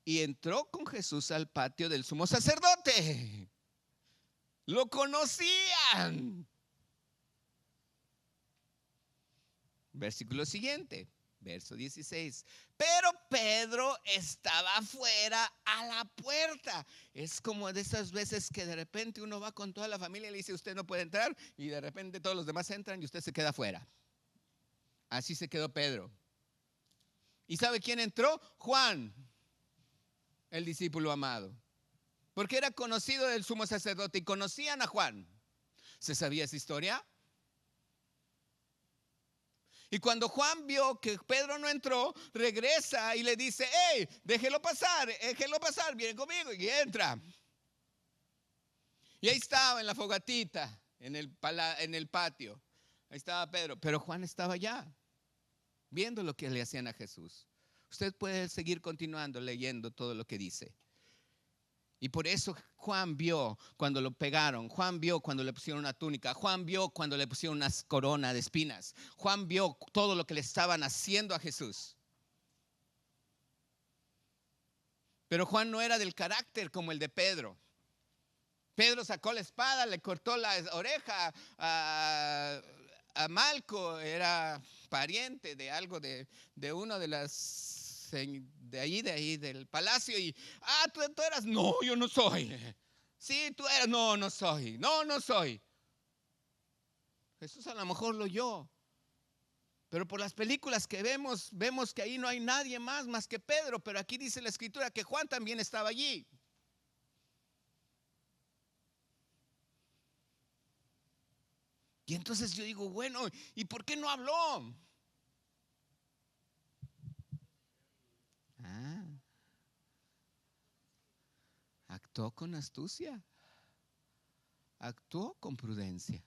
Y entró con Jesús al patio del sumo sacerdote. Lo conocían. Versículo siguiente, verso 16. Pero Pedro estaba afuera a la puerta. Es como de esas veces que de repente uno va con toda la familia y le dice: usted no puede entrar, y de repente todos los demás entran y usted se queda afuera. Así se quedó Pedro. ¿Y sabe quién entró? Juan, el discípulo amado, porque era conocido del sumo sacerdote y conocían a Juan. ¿Se sabía esa historia? Y cuando Juan vio que Pedro no entró, regresa y le dice: hey, déjelo pasar, viene conmigo. Y entra. Y ahí estaba en la fogatita, en el patio. Ahí estaba Pedro, pero Juan estaba allá, viendo lo que le hacían a Jesús. Usted puede seguir continuando leyendo todo lo que dice. Y por eso Juan vio cuando lo pegaron, Juan vio cuando le pusieron una túnica, Juan vio cuando le pusieron una corona de espinas, Juan vio todo lo que le estaban haciendo a Jesús. Pero Juan no era del carácter como el de Pedro. Pedro sacó la espada, le cortó la oreja a Malco, era pariente de algo de uno de las de ahí del palacio, y tú eras, no, yo no soy. Sí, tú eras, no, no soy, no soy. Jesús a lo mejor lo oyó, pero por las películas que vemos que ahí no hay nadie más que Pedro, pero aquí dice la escritura que Juan también estaba allí. Y entonces yo digo, bueno, ¿y por qué no habló? Actuó con astucia, actuó con prudencia.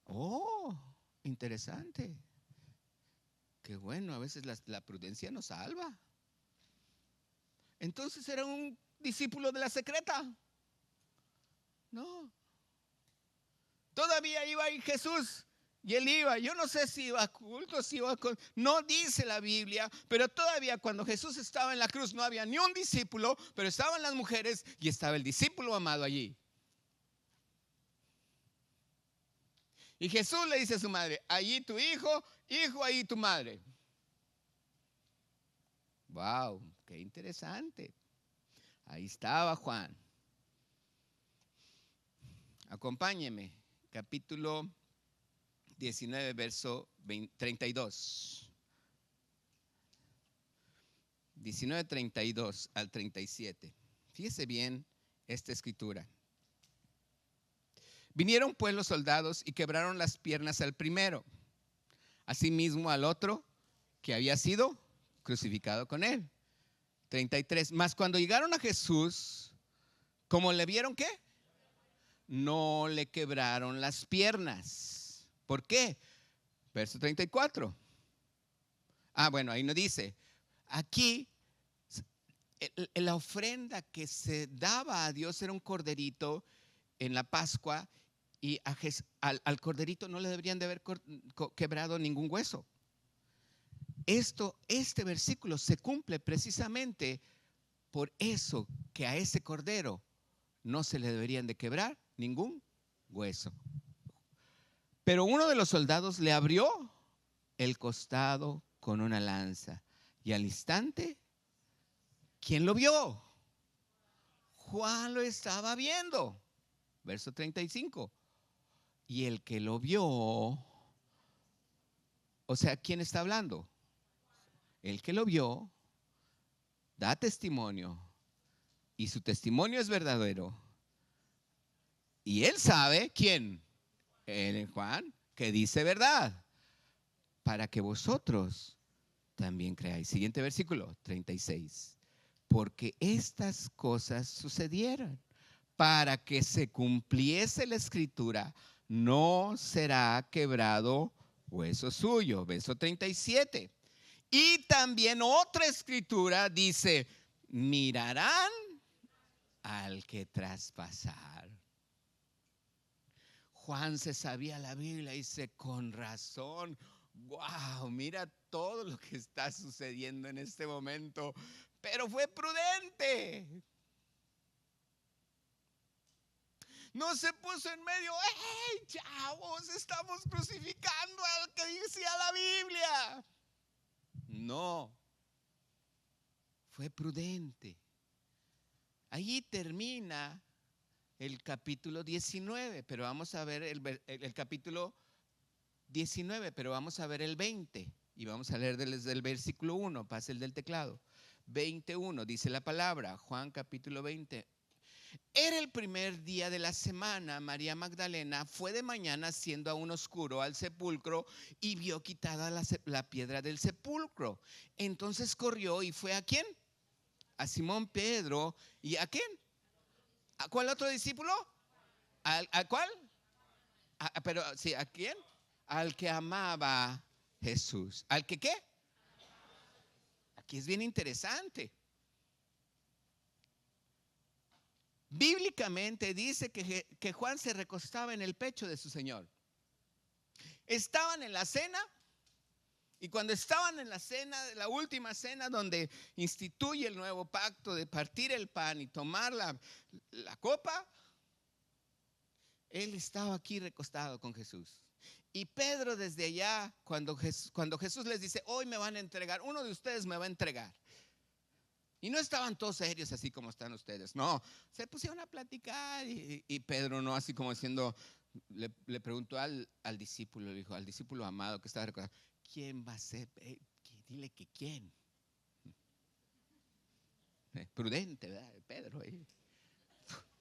Oh, interesante. Qué bueno, a veces la prudencia nos salva. Entonces era un discípulo de la secreta. No. Todavía iba ahí Jesús. Y él iba, yo no sé si iba a cultos, si iba no dice la Biblia, pero todavía cuando Jesús estaba en la cruz no había ni un discípulo, pero estaban las mujeres y estaba el discípulo amado allí. Y Jesús le dice a su madre, allí tu hijo, ahí tu madre. Wow, qué interesante. Ahí estaba Juan. Acompáñeme, capítulo 19, verso 32. 19, 32 al 37. Fíjese bien esta escritura. Vinieron pues los soldados y quebraron las piernas al primero, asimismo al otro que había sido crucificado con él. 33. Mas cuando llegaron a Jesús, ¿cómo le vieron qué? No le quebraron las piernas. ¿Por qué? Verso 34. Bueno, ahí no dice. Aquí la ofrenda que se daba a Dios era un corderito en la Pascua, y al corderito no le deberían de haber quebrado ningún hueso. Este versículo se cumple precisamente por eso, que a ese cordero no se le deberían de quebrar ningún hueso. Pero uno de los soldados le abrió el costado con una lanza, y al instante, ¿quién lo vio? Juan lo estaba viendo. Verso 35. Y el que lo vio, o sea, ¿quién está hablando? El que lo vio da testimonio, y su testimonio es verdadero. Y él sabe, ¿quién? Juan, que dice verdad, para que vosotros también creáis. Siguiente versículo, 36. Porque estas cosas sucedieron para que se cumpliese la escritura, no será quebrado hueso suyo. Verso 37. Y también otra escritura dice, mirarán al que traspasar. Juan se sabía la Biblia y dice, con razón, wow, mira todo lo que está sucediendo en este momento, pero fue prudente. No se puso en medio, ¡hey, chavos! Estamos crucificando al que decía la Biblia. No, fue prudente. Allí termina el capítulo 19, pero vamos a ver el capítulo 19, pero vamos a ver el 20. Y vamos a leer desde el versículo 1, pase el del teclado. 21, dice la palabra, Juan capítulo 20. Era el primer día de la semana. María Magdalena fue de mañana, siendo aún oscuro, al sepulcro y vio quitada la piedra del sepulcro. Entonces corrió y fue ¿a quién? A Simón Pedro. ¿Y a quién? ¿A cuál otro discípulo? ¿A cuál? Pero sí, ¿a quién? Al que amaba Jesús. ¿Al que qué? Aquí es bien interesante. Bíblicamente dice que Juan se recostaba en el pecho de su Señor. Estaban en la cena Y cuando estaban en la cena, la última cena donde instituye el nuevo pacto de partir el pan y tomar la copa, él estaba aquí recostado con Jesús. Y Pedro desde allá, cuando Jesús les dice, hoy me van a entregar, uno de ustedes me va a entregar. Y no estaban todos serios así como están ustedes, no, se pusieron a platicar y Pedro no, así como diciendo, le preguntó al discípulo, le dijo, al discípulo amado que estaba recordando, ¿quién va a ser? Dile que quién. Prudente, ¿verdad? Pedro.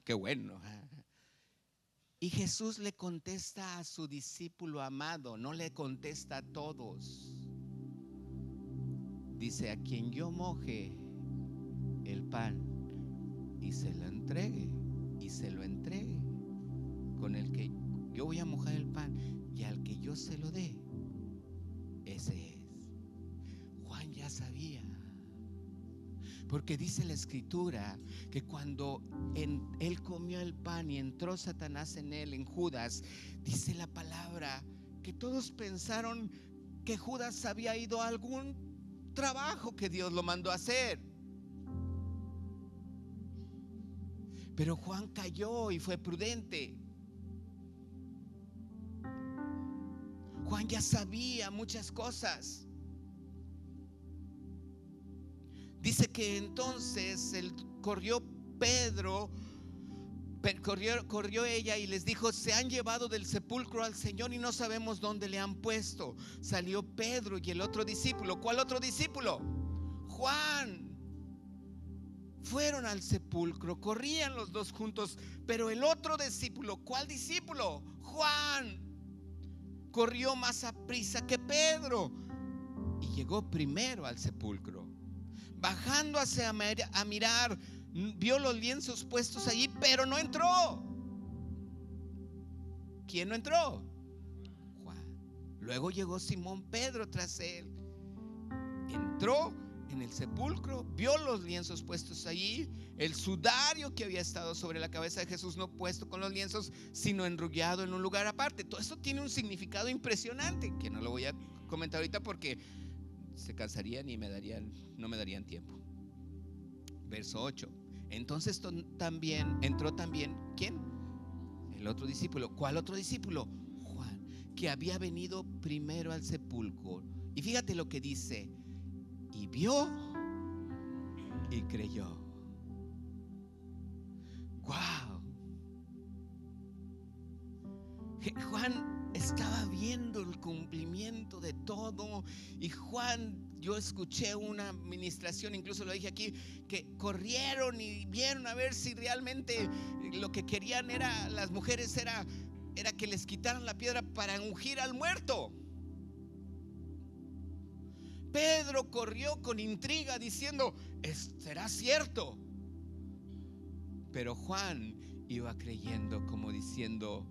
Qué bueno. Y Jesús le contesta a su discípulo amado, no le contesta a todos. Dice, a quien yo moje el pan y se lo entregue, con el que yo voy a mojar el pan y al que yo se lo dé, ese es. Juan ya sabía, porque dice la escritura que cuando él comió el pan y entró Satanás en él, en Judas, dice la palabra que todos pensaron que Judas había ido a algún trabajo que Dios lo mandó a hacer. Pero Juan cayó y fue prudente. Juan ya sabía muchas cosas. Dice que entonces corrió ella y les dijo, se han llevado del sepulcro al Señor y no sabemos dónde le han puesto. Salió Pedro y el otro discípulo. ¿Cuál otro discípulo? Juan. Fueron al sepulcro, corrían los dos juntos, pero el otro discípulo, ¿cuál discípulo? Juan. Corrió más aprisa que Pedro y llegó primero al sepulcro. Bajando a mirar, vio los lienzos puestos allí, pero no entró. ¿Quién no entró? Juan. Luego llegó Simón Pedro tras él. Entró en el sepulcro, vio los lienzos puestos allí, el sudario que había estado sobre la cabeza de Jesús no puesto con los lienzos, sino enrollado en un lugar aparte. Todo esto tiene un significado impresionante que no lo voy a comentar ahorita porque se cansarían y no me darían tiempo. Verso 8. Entonces entró también, ¿quién? El otro discípulo. ¿Cuál otro discípulo? Juan, que había venido primero al sepulcro. Y fíjate lo que dice: y vio y creyó. ¡Wow! Juan estaba viendo el cumplimiento de todo. Y yo escuché una administración, incluso lo dije aquí, que corrieron y vieron a ver si realmente lo que querían las mujeres era que les quitaran la piedra para ungir al muerto. Pedro corrió con intriga diciendo, ¿será cierto? Pero Juan iba creyendo, como diciendo,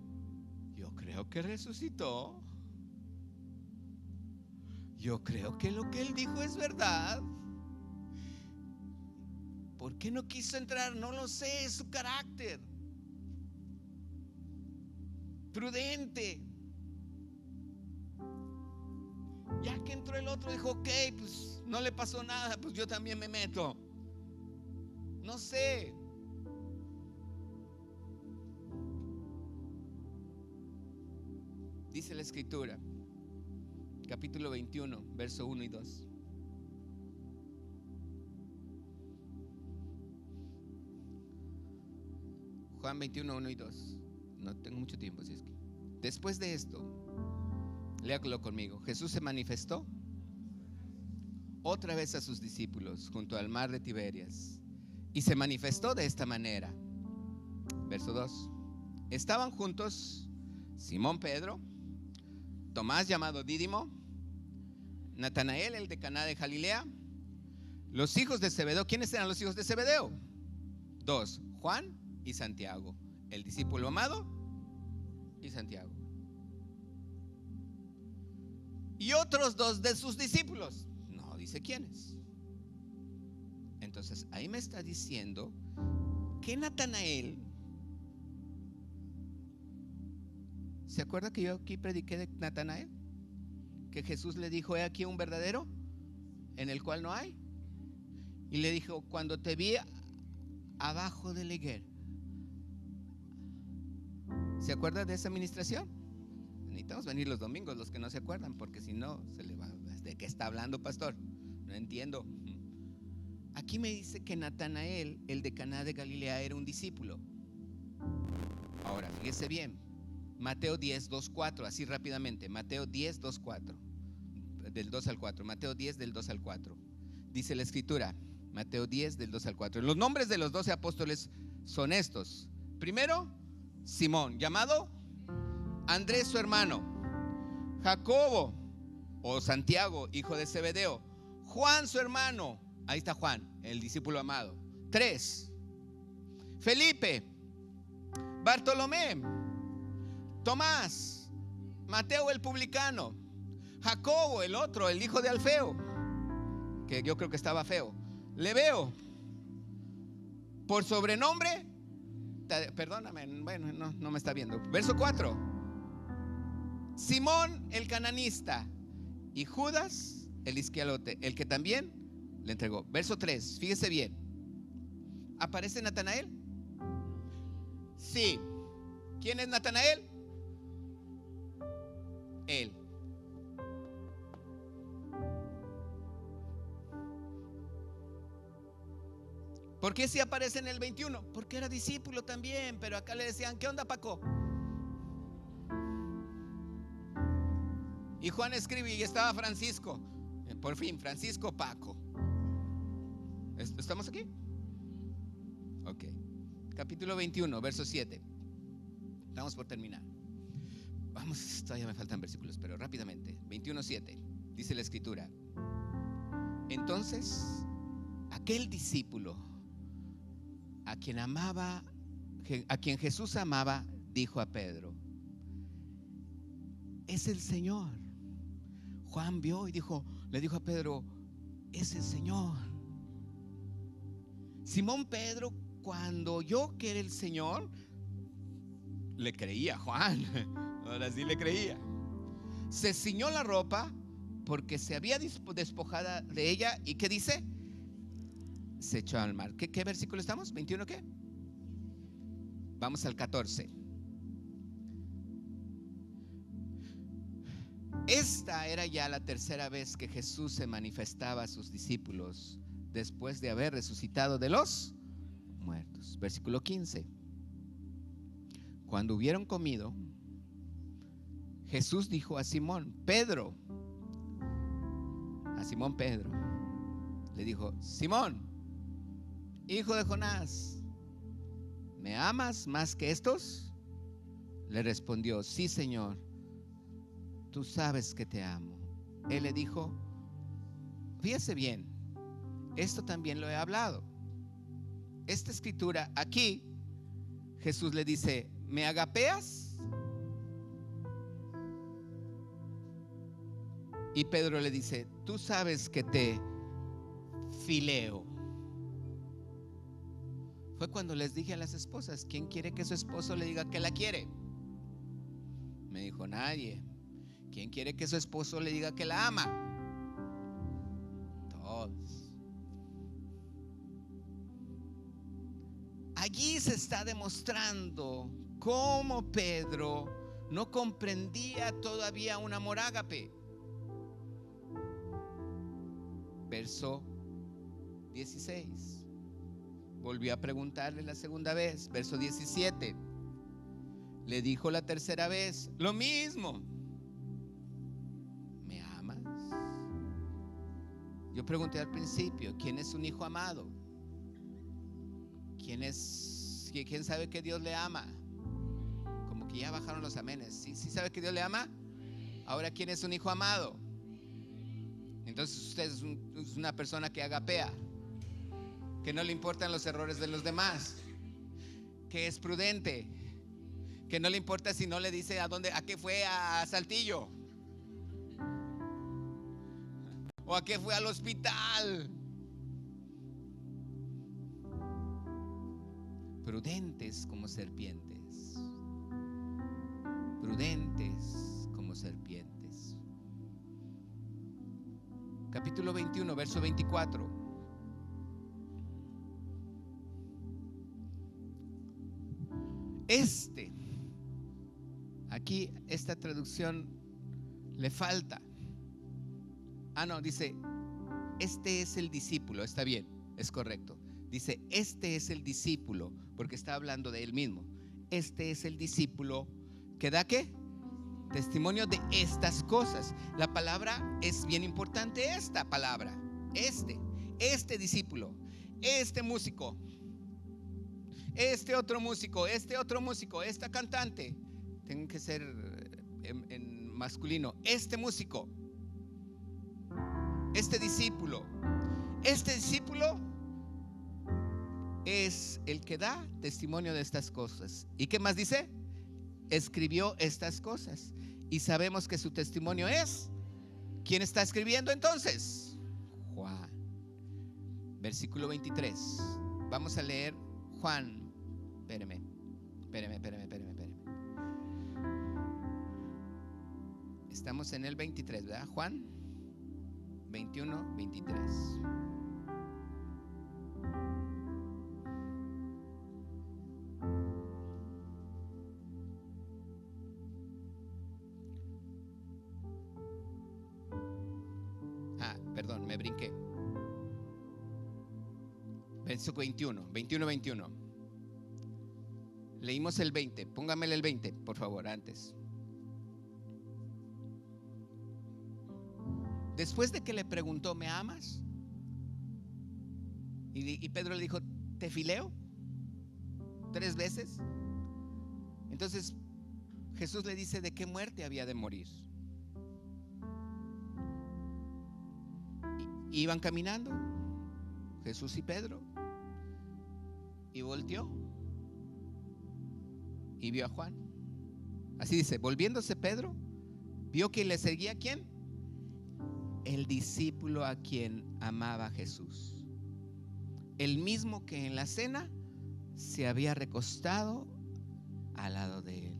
yo creo que resucitó. Yo creo que lo que él dijo es verdad. ¿Por qué no quiso entrar? No lo sé, es su carácter. Prudente. Ya que entró el otro, dijo, ok, pues no le pasó nada, pues yo también me meto. No sé. Dice la escritura, capítulo 21, verso 1 y 2. Juan 21, 1 y 2. No tengo mucho tiempo, así es que. Después de esto, léalo conmigo. Jesús se manifestó otra vez a sus discípulos junto al mar de Tiberias. Y se manifestó de esta manera. Verso 2. Estaban juntos Simón Pedro, Tomás llamado Dídimo, Natanael el de Caná de Galilea, los hijos de Zebedeo. ¿Quiénes eran los hijos de Zebedeo? Dos, Juan y Santiago, el discípulo amado y Santiago. Y otros dos de sus discípulos, no dice quiénes. Entonces ahí me está diciendo que Natanael, ¿se acuerda que yo aquí prediqué de Natanael? que Jesús le dijo: he aquí un verdadero en el cual no hay. Y le dijo: cuando te vi abajo de la higuera. ¿Se acuerda de esa administración? Necesitamos venir los domingos, los que no se acuerdan, porque si no, se le va. ¿De qué está hablando, pastor? No entiendo. Aquí me dice que Natanael, el de Caná de Galilea, era un discípulo. Ahora, fíjese bien. Mateo 10, 2, 4, así rápidamente. Mateo 10, 2, 4. Del 2 al 4. Mateo 10, del 2 al 4. Dice la escritura, Mateo 10, del 2 al 4. Los nombres de los 12 apóstoles son estos. Primero, Simón, llamado Andrés, su hermano. Jacobo, o Santiago, hijo de Zebedeo. Juan, su hermano. Ahí está Juan, el discípulo amado. 3. Felipe, Bartolomé, Tomás, Mateo el publicano, Jacobo el otro, el hijo de Alfeo, que yo creo que estaba feo, Lebeo, por sobrenombre, perdóname, bueno, no me está viendo. Verso 4, Simón el cananista y Judas el iscariote, el que también le entregó. Verso 3, fíjese bien. ¿Aparece Natanael? Sí. ¿Quién es Natanael? Él. ¿Por qué si aparece en el 21? Porque era discípulo también, pero acá le decían: ¿qué onda, Paco? Y Juan escribe: y estaba Francisco. Por fin, Francisco, Paco. ¿Estamos aquí? Ok. Capítulo 21, verso 7. Estamos por terminar. Vamos, todavía me faltan versículos, pero rápidamente. 21:7. Dice la escritura: entonces aquel discípulo a quien Jesús amaba, dijo a Pedro: es el Señor. Juan vio y le dijo a Pedro: es el Señor. Simón Pedro, cuando oyó que era el Señor, le creía a Juan. Ahora sí le creía. Se ciñó la ropa porque se había despojada de ella. ¿Y qué dice? Se echó al mar. ¿Qué versículo estamos? ¿21 qué? Vamos al 14. Esta era ya la tercera vez que Jesús se manifestaba a sus discípulos después de haber resucitado de los muertos. Versículo 15. Cuando hubieron comido, Jesús dijo a Simón Pedro, le dijo: Simón, hijo de Jonás, ¿me amas más que estos? Le respondió: sí, Señor, tú sabes que te amo. Él le dijo: fíjese bien, esto también lo he hablado. Esta escritura aquí, Jesús le dice: ¿me agapeas? Y Pedro le dice: tú sabes que te fileo. Fue cuando les dije a las esposas: ¿quién quiere que su esposo le diga que la quiere? Me dijo: nadie. ¿Quién quiere que su esposo le diga que la ama? Todos. Allí se está demostrando cómo Pedro no comprendía todavía un amor ágape. Verso 16. Volvió a preguntarle la segunda vez. Verso 17. Le dijo la tercera vez lo mismo: ¿me amas? Yo pregunté al principio: ¿quién es un hijo amado? ¿Quién sabe que Dios le ama? Como que ya bajaron los amenes. ¿Sí sabe que Dios le ama? Ahora, ¿quién es un hijo amado? Entonces usted es una persona que agapea, que no le importan los errores de los demás, que es prudente, que no le importa si no le dice a qué fue a Saltillo o a qué fue al hospital. Prudentes como serpientes. Prudentes como serpientes. capítulo 21, verso 24. Aquí esta traducción le falta. No, dice, este es el discípulo. Está bien, es correcto. Dice, este es el discípulo, porque está hablando de él mismo. Este es el discípulo que da ¿qué? Testimonio de estas cosas. La palabra es bien importante, esta palabra. Este discípulo, este músico, este otro músico, esta cantante. Tienen que ser en masculino. Este músico, este discípulo es el que da testimonio de estas cosas. ¿Y qué más dice? Escribió estas cosas. Y sabemos que su testimonio es. ¿Quién está escribiendo entonces? Juan. Versículo 23. Vamos a leer Juan. Espérame. Estamos en el 23, ¿verdad? Juan 21, 23. Perdón, me brinqué. Verso 21. Leímos el 20. Póngamele el 20, por favor, antes. Después de que le preguntó, ¿me amas? Y Pedro le dijo, ¿te fileo? 3 veces. Entonces Jesús le dice de qué muerte había de morir. Iban caminando Jesús y Pedro, y volteó y vio a Juan. Así dice, volviéndose Pedro, vio que le seguía ¿quién? El discípulo a quien amaba Jesús, el mismo que en la cena se había recostado al lado de él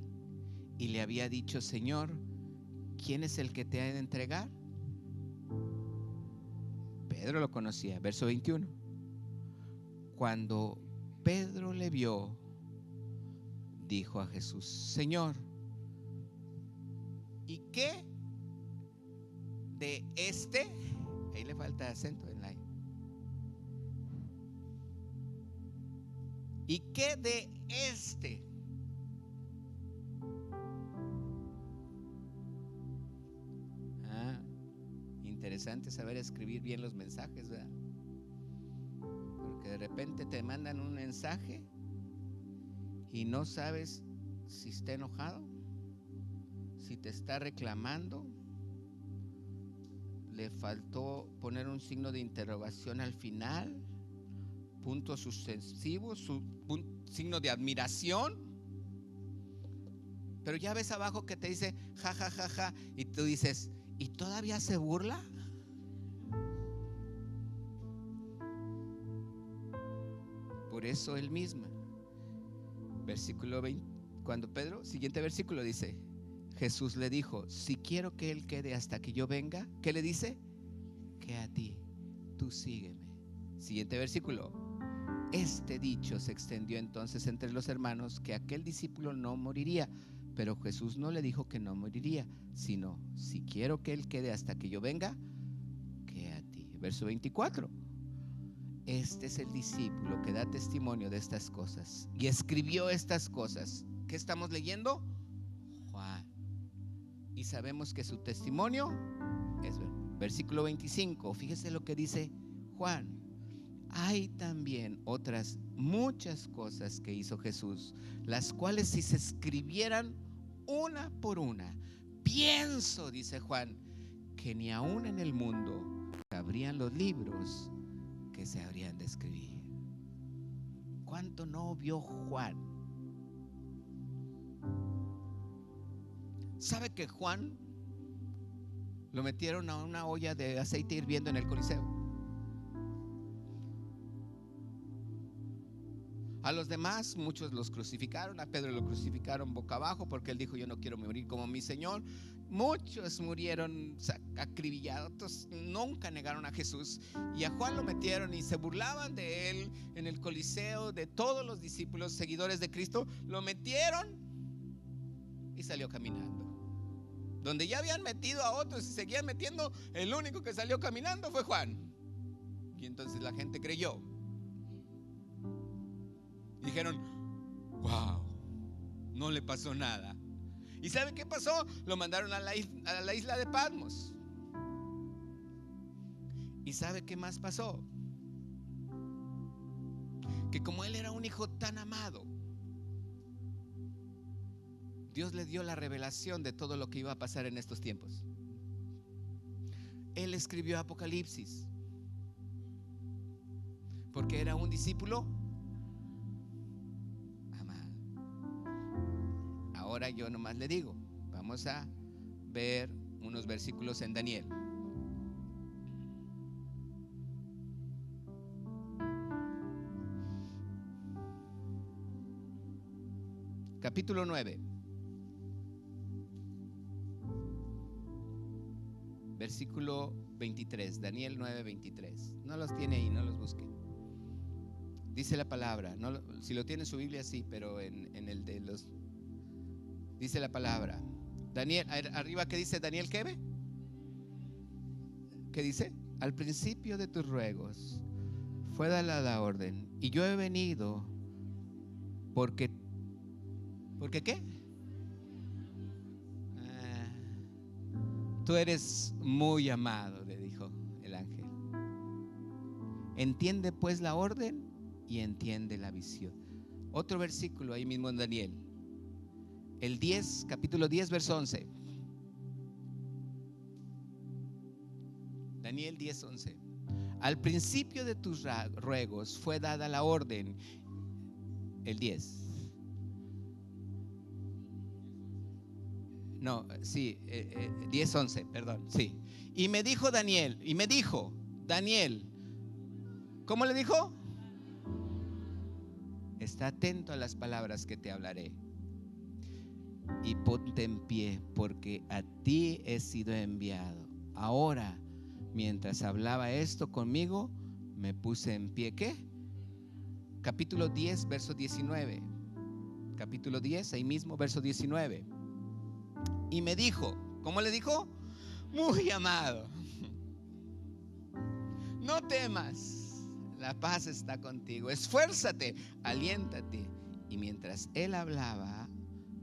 y le había dicho, Señor, ¿quién es el que te ha de entregar? Pedro lo conocía. Verso 21. Cuando Pedro le vio, dijo a Jesús, Señor, ¿y qué de este? Ahí le falta acento en la. ¿Y qué de este? Interesante saber escribir bien los mensajes, ¿verdad? Porque de repente te mandan un mensaje y no sabes si está enojado, si te está reclamando. Le faltó poner un signo de interrogación al final, puntos suspensivos, signo de admiración. Pero ya ves abajo que te dice ja, ja, ja, ja, y tú dices, ¿y todavía se burla? Por eso él mismo. Versículo 20. Cuando Pedro, siguiente versículo dice, Jesús le dijo, si quiero que él quede hasta que yo venga, ¿qué le dice? Que a ti, tú sígueme. Siguiente versículo. Este dicho se extendió entonces entre los hermanos que aquel discípulo no moriría. Pero Jesús no le dijo que no moriría, sino, si quiero que él quede hasta que yo venga, que a ti. Verso 24. Este es el discípulo que da testimonio de estas cosas y escribió estas cosas. ¿Qué estamos leyendo? Juan. Y sabemos que su testimonio es versículo 25. Fíjese lo que dice Juan. Hay también otras muchas cosas que hizo Jesús, las cuales si se escribieran una por una, pienso, dice Juan, que ni aún en el mundo cabrían los libros que se habrían de escribir. ¿Cuánto no vio Juan? ¿Sabe que Juan lo metieron a una olla de aceite hirviendo en el Coliseo? A los demás, muchos los crucificaron. A Pedro lo crucificaron boca abajo porque él dijo, yo no quiero morir como mi Señor. Muchos murieron acribillados, otros nunca negaron a Jesús. Y a Juan lo metieron y se burlaban de él en el Coliseo, de todos los discípulos, seguidores de Cristo. Lo metieron y salió caminando. Donde ya habían metido a otros y seguían metiendo, el único que salió caminando fue Juan. Y entonces la gente creyó. Dijeron: wow, no le pasó nada. ¿Y saben qué pasó? Lo mandaron a la isla de Patmos. ¿Y sabe qué más pasó? Que como él era un hijo tan amado, Dios le dio la revelación de todo lo que iba a pasar en estos tiempos. Él escribió Apocalipsis porque era un discípulo amado. Ahora yo nomás le digo, vamos a ver unos versículos en Daniel. Capítulo 9. Versículo 23, Daniel 9, 23. No los tiene ahí, no los busquen. Dice la palabra, no, si lo tiene en su Biblia sí, pero en el de los... Dice la palabra, Daniel, arriba que dice Daniel, ¿qué ve? ¿Qué dice? Al principio de tus ruegos fue dada la orden, y yo he venido porque ¿qué? Tú eres muy amado, le dijo el ángel. Entiende pues la orden y entiende la visión. Otro versículo ahí mismo en Daniel, el 10, capítulo 10, verso 11. Daniel 10, 11. Al principio de tus ruegos fue dada la orden. El 10. No, sí, 10, 11, perdón, sí. Y me dijo Daniel, ¿cómo le dijo? Está atento a las palabras que te hablaré y ponte en pie, porque a ti he sido enviado. Ahora, mientras hablaba esto conmigo, me puse en pie. ¿Qué? Capítulo 10, verso 19. Capítulo 10, ahí mismo, verso 19. Y me dijo, ¿cómo le dijo? Muy amado, no temas, la paz está contigo. Esfuérzate, aliéntate. Y mientras él hablaba,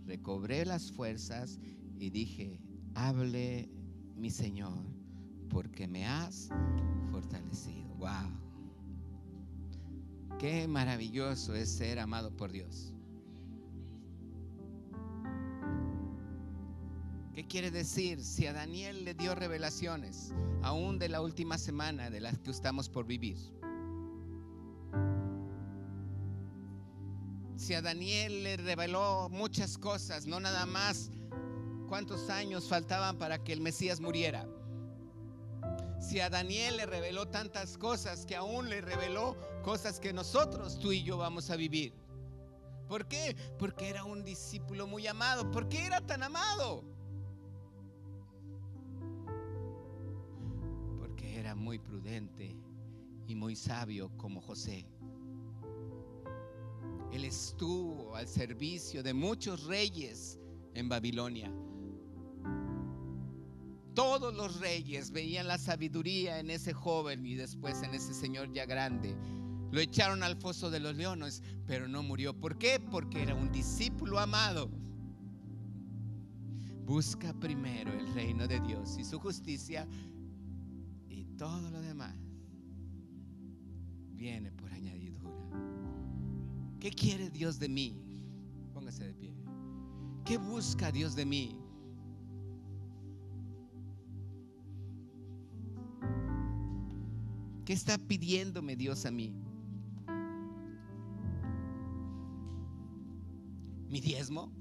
recobré las fuerzas y dije: hable mi Señor, porque me has fortalecido. Wow, qué maravilloso es ser amado por Dios. ¿Qué quiere decir? Si a Daniel le dio revelaciones, aún de la última semana de las que estamos por vivir. Si a Daniel le reveló muchas cosas, no nada más cuántos años faltaban para que el Mesías muriera. Si a Daniel le reveló tantas cosas, que aún le reveló cosas que nosotros, tú y yo, vamos a vivir. ¿Por qué? Porque era un discípulo muy amado. ¿Por qué era tan amado? Porque era muy prudente y muy sabio como José. Él estuvo al servicio de muchos reyes en Babilonia. Todos los reyes veían la sabiduría en ese joven y después en ese señor ya grande. Lo echaron al foso de los leones, pero no murió. ¿Por qué? Porque era un discípulo amado. Busca primero el reino de Dios y su justicia, y todo lo demás viene por añadidura. ¿Qué quiere Dios de mí? Póngase de pie. ¿Qué busca Dios de mí? ¿Qué está pidiéndome Dios a mí? ¿Mi diezmo?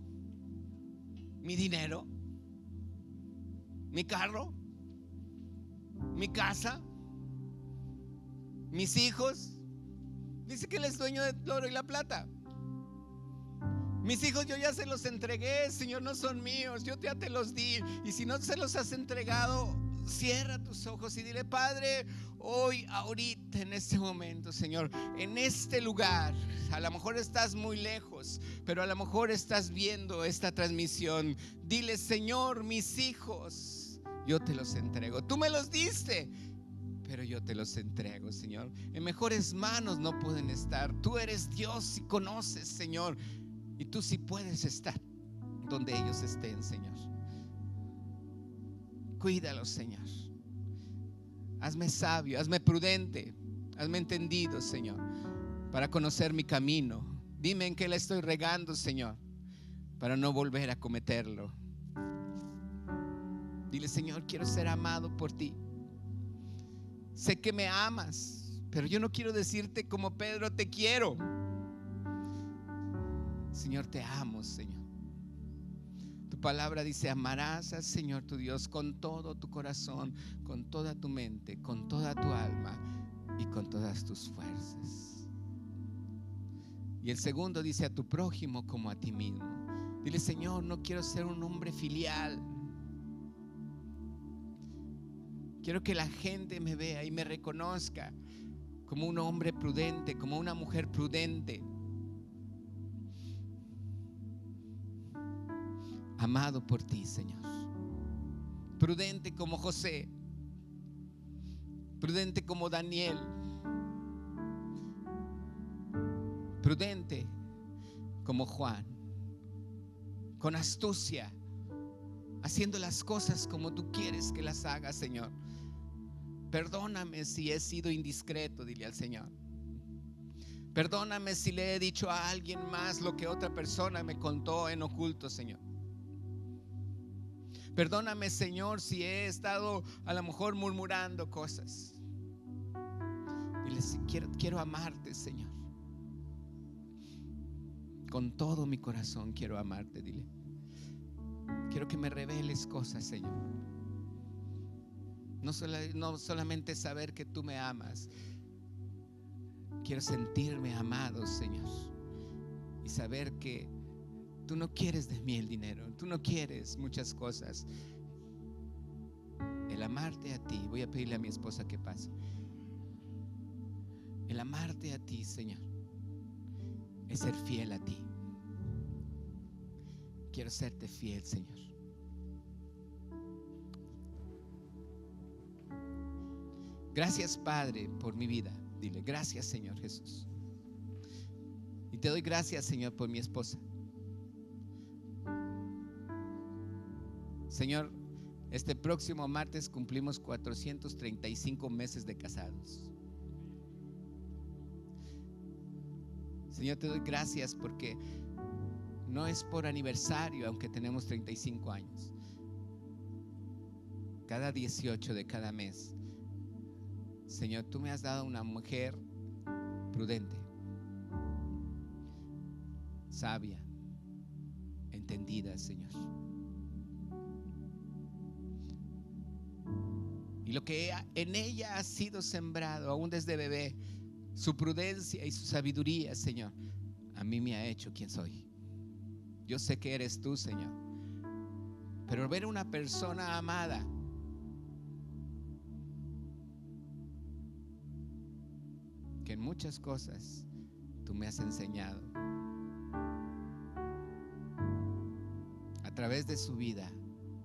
¿Mi dinero? ¿Mi carro? ¿Mi casa? ¿Mis hijos? Dice que Él es dueño del oro y la plata. Mis hijos yo ya se los entregué, Señor, no son míos, yo ya te los di. Y si no se los has entregado, cierra tus ojos y dile: Padre, hoy, ahorita, en este momento, Señor, en este lugar, a lo mejor estás muy lejos, pero a lo mejor estás viendo esta transmisión. Dile: Señor, mis hijos, yo te los entrego. Tú me los diste, pero yo te los entrego, Señor. En mejores manos no pueden estar. Tú eres Dios y conoces, Señor. Y tú sí puedes estar donde ellos estén, Señor. Cuídalos, Señor. Hazme sabio, hazme prudente, hazme entendido, Señor, para conocer mi camino. Dime en qué la estoy regando, Señor, para no volver a cometerlo. Dile: Señor, quiero ser amado por ti. Sé que me amas, pero yo no quiero decirte como Pedro: te quiero. Señor, te amo, Señor. Tu palabra dice: amarás al Señor tu Dios con todo tu corazón, con toda tu mente, con toda tu alma y con todas tus fuerzas. Y el segundo dice: a tu prójimo como a ti mismo. Dile: Señor, no quiero ser un hombre filial. Quiero que la gente me vea y me reconozca como un hombre prudente, como una mujer prudente, amado por ti, Señor. Prudente como José, prudente como Daniel, prudente como Juan, con astucia, haciendo las cosas como tú quieres que las haga, Señor. Perdóname si he sido indiscreto, dile al Señor. Perdóname si le he dicho a alguien más lo que otra persona me contó en oculto, Señor. Perdóname, Señor, si he estado a lo mejor murmurando cosas. Dile: si quiero amarte, Señor. Con todo mi corazón quiero amarte, dile. Quiero que me reveles cosas, Señor. No solamente saber que tú me amas. Quiero sentirme amado, Señor, y saber que tú no quieres de mí el dinero, tú no quieres muchas cosas. El amarte a ti, voy a pedirle a mi esposa que pase. El amarte a ti, Señor, es ser fiel a ti. Quiero serte fiel, Señor. Gracias, Padre, por mi vida. Dile: gracias, Señor Jesús. Y te doy gracias, Señor, por mi esposa. Señor, este próximo martes cumplimos 435 meses de casados. Señor, te doy gracias porque no es por aniversario, aunque tenemos 35 años. Cada 18 de cada mes, Señor, tú me has dado una mujer prudente, sabia, entendida, Señor. Y lo que en ella ha sido sembrado aún desde bebé, su prudencia y su sabiduría, Señor, a mí me ha hecho quien soy. Yo sé que eres tú, Señor, pero ver una persona amada, que en muchas cosas tú me has enseñado a través de su vida,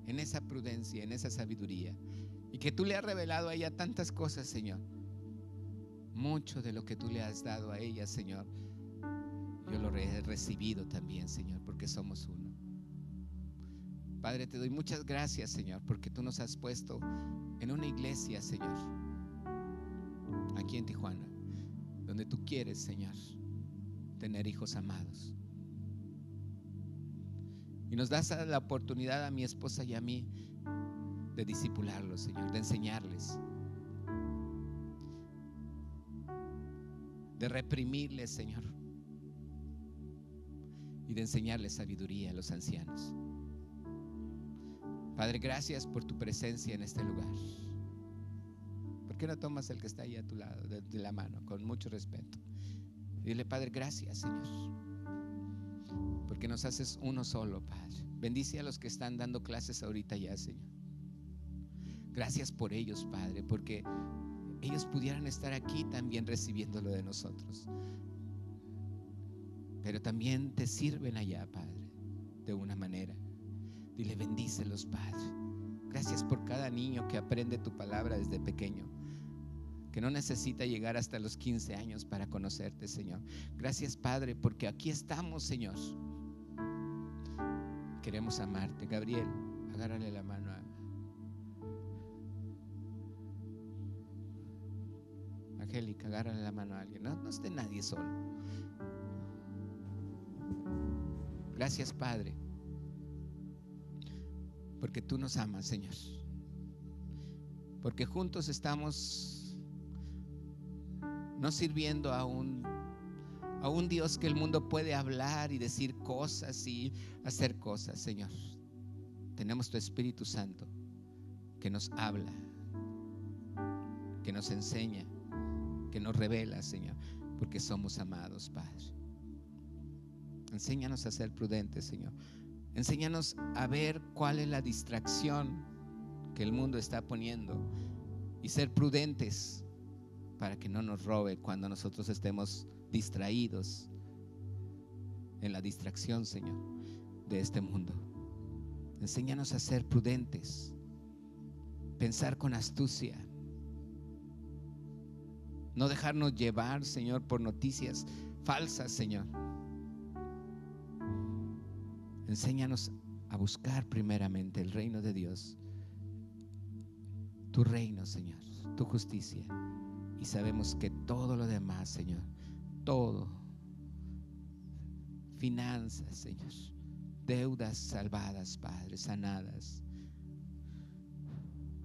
en esa prudencia, en esa sabiduría, y que tú le has revelado a ella tantas cosas, Señor. Mucho de lo que tú le has dado a ella, Señor, yo lo he recibido también, Señor, porque somos uno. Padre, te doy muchas gracias, Señor, porque tú nos has puesto en una iglesia, Señor, aquí en Tijuana, donde tú quieres, Señor, tener hijos amados. Y nos das la oportunidad a mi esposa y a mí de discipularlos, Señor, de enseñarles, de reprimirles, Señor, y de enseñarles sabiduría a los ancianos. Padre, gracias por tu presencia en este lugar. ¿Por qué no tomas el que está ahí a tu lado de la mano con mucho respeto? Y dile: Padre, gracias, Señor. porque nos haces uno solo, Padre. Bendice a los que están dando clases ahorita ya, Señor. Gracias por ellos, Padre, porque ellos pudieran estar aquí también recibiendo lo de nosotros, pero también te sirven allá, Padre, de una manera. Dile, bendícelos, Padre. Gracias por cada niño que aprende tu palabra desde pequeño, que no necesita llegar hasta los 15 años para conocerte, Señor. Gracias, Padre, porque aquí estamos, Señor. Queremos amarte. Gabriel, agárrale la mano a Angélica, agárrale la mano a alguien. No esté nadie solo. Gracias, Padre, porque tú nos amas, Señor. Porque juntos estamos no sirviendo a un Dios que el mundo puede hablar y decir cosas y hacer cosas, Señor. Tenemos tu Espíritu Santo que nos habla, que nos enseña, que nos revela, Señor, porque somos amados, Padre. Enséñanos a ser prudentes, Señor. Enséñanos a ver cuál es la distracción que el mundo está poniendo y ser prudentes para que no nos robe cuando nosotros estemos distraídos en la distracción, Señor, de este mundo. Enséñanos a ser prudentes, pensar con astucia, no dejarnos llevar, Señor, por noticias falsas, Señor. Enséñanos a buscar primeramente el reino de Dios, tu reino, Señor, tu justicia, y sabemos que todo lo demás, Señor, todo, finanzas, Señor, deudas salvadas, Padre, sanadas,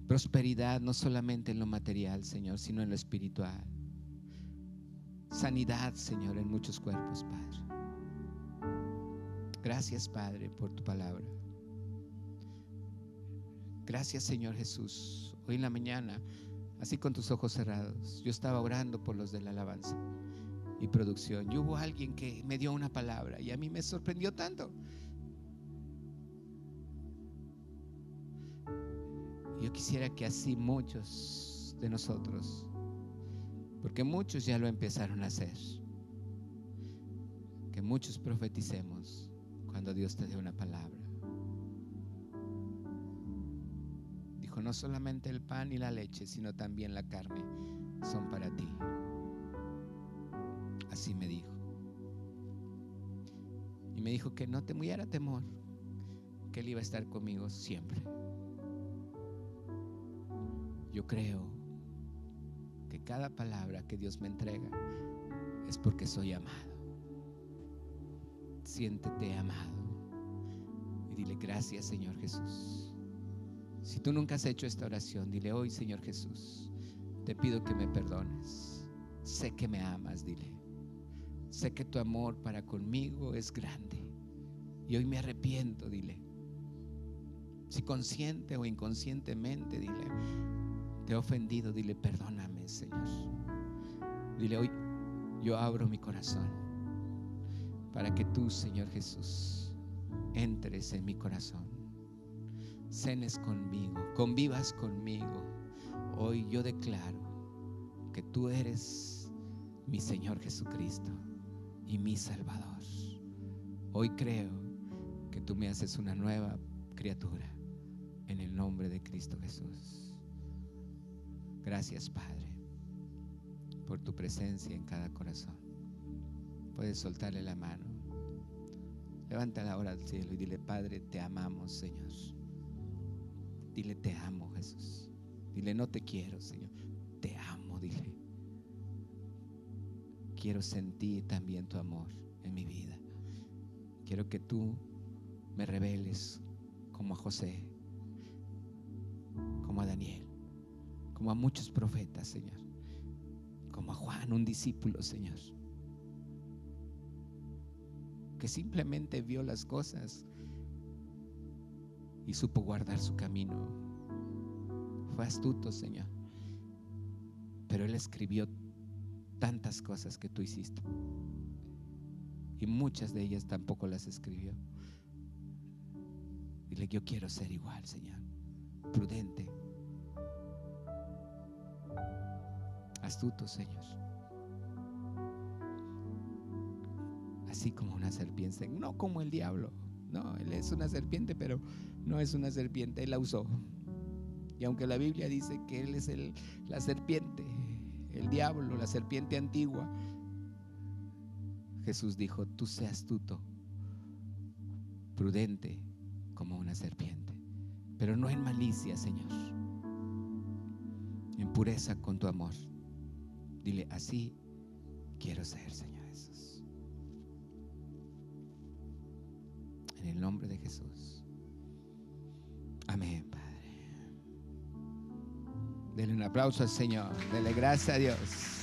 prosperidad no solamente en lo material, Señor, sino en lo espiritual, sanidad, Señor, en muchos cuerpos, Padre. Gracias, Padre, por tu palabra. Gracias, Señor Jesús. Hoy en la mañana, así con tus ojos cerrados, yo estaba orando por los de la alabanza y producción, y hubo alguien que me dio una palabra y a mí me sorprendió tanto. Yo quisiera que así muchos de nosotros, porque muchos ya lo empezaron a hacer, que muchos profeticemos cuando Dios te dé una palabra. Dijo, no solamente el pan y la leche, sino también la carne son para ti. Así me dijo. Y me dijo que no te hubiera temor, que Él iba a estar conmigo siempre. Yo creo que cada palabra que Dios me entrega es porque soy amado. Siéntete amado y dile, gracias, Señor Jesús. Si tú nunca has hecho esta oración, dile hoy, Señor Jesús, te pido que me perdones. Sé que me amas, dile. Sé que tu amor para conmigo es grande y hoy me arrepiento, dile. Si consciente o inconscientemente, dile, te he ofendido, dile, perdóname, Señor. Dile, hoy yo abro mi corazón para que tú, Señor Jesús, entres en mi corazón, cenes conmigo, convivas conmigo. Hoy yo declaro que tú eres mi Señor Jesucristo y mi Salvador. Hoy creo que tú me haces una nueva criatura en el nombre de Cristo Jesús. Gracias, Padre, por tu presencia en cada corazón. Puedes soltarle la mano. Levántala ahora al cielo y dile, Padre, te amamos, Señor. Dile, te amo, Jesús. Dile, no te quiero, Señor. Te amo, dile. Quiero sentir también tu amor en mi vida. Quiero que tú me reveles como a José, como a Daniel, como a muchos profetas, Señor, como a Juan, un discípulo, Señor, que simplemente vio las cosas y supo guardar su camino. Fue astuto, Señor, pero él escribió tantas cosas que tú hiciste. y muchas de ellas tampoco las escribió. Dile: yo quiero ser igual, Señor, prudente, astuto, Señor, así como una serpiente, no como el diablo. No, él es una serpiente, pero no es una serpiente, él la usó. Y aunque la Biblia dice que él es la serpiente, el diablo, la serpiente antigua, Jesús dijo: tú sé astuto, prudente como una serpiente, pero no en malicia, Señor, en pureza con tu amor. Dile: así quiero ser, Señor Jesús. En el nombre de Jesús. Amén, Padre. Denle un aplauso al Señor. Dele gracias a Dios.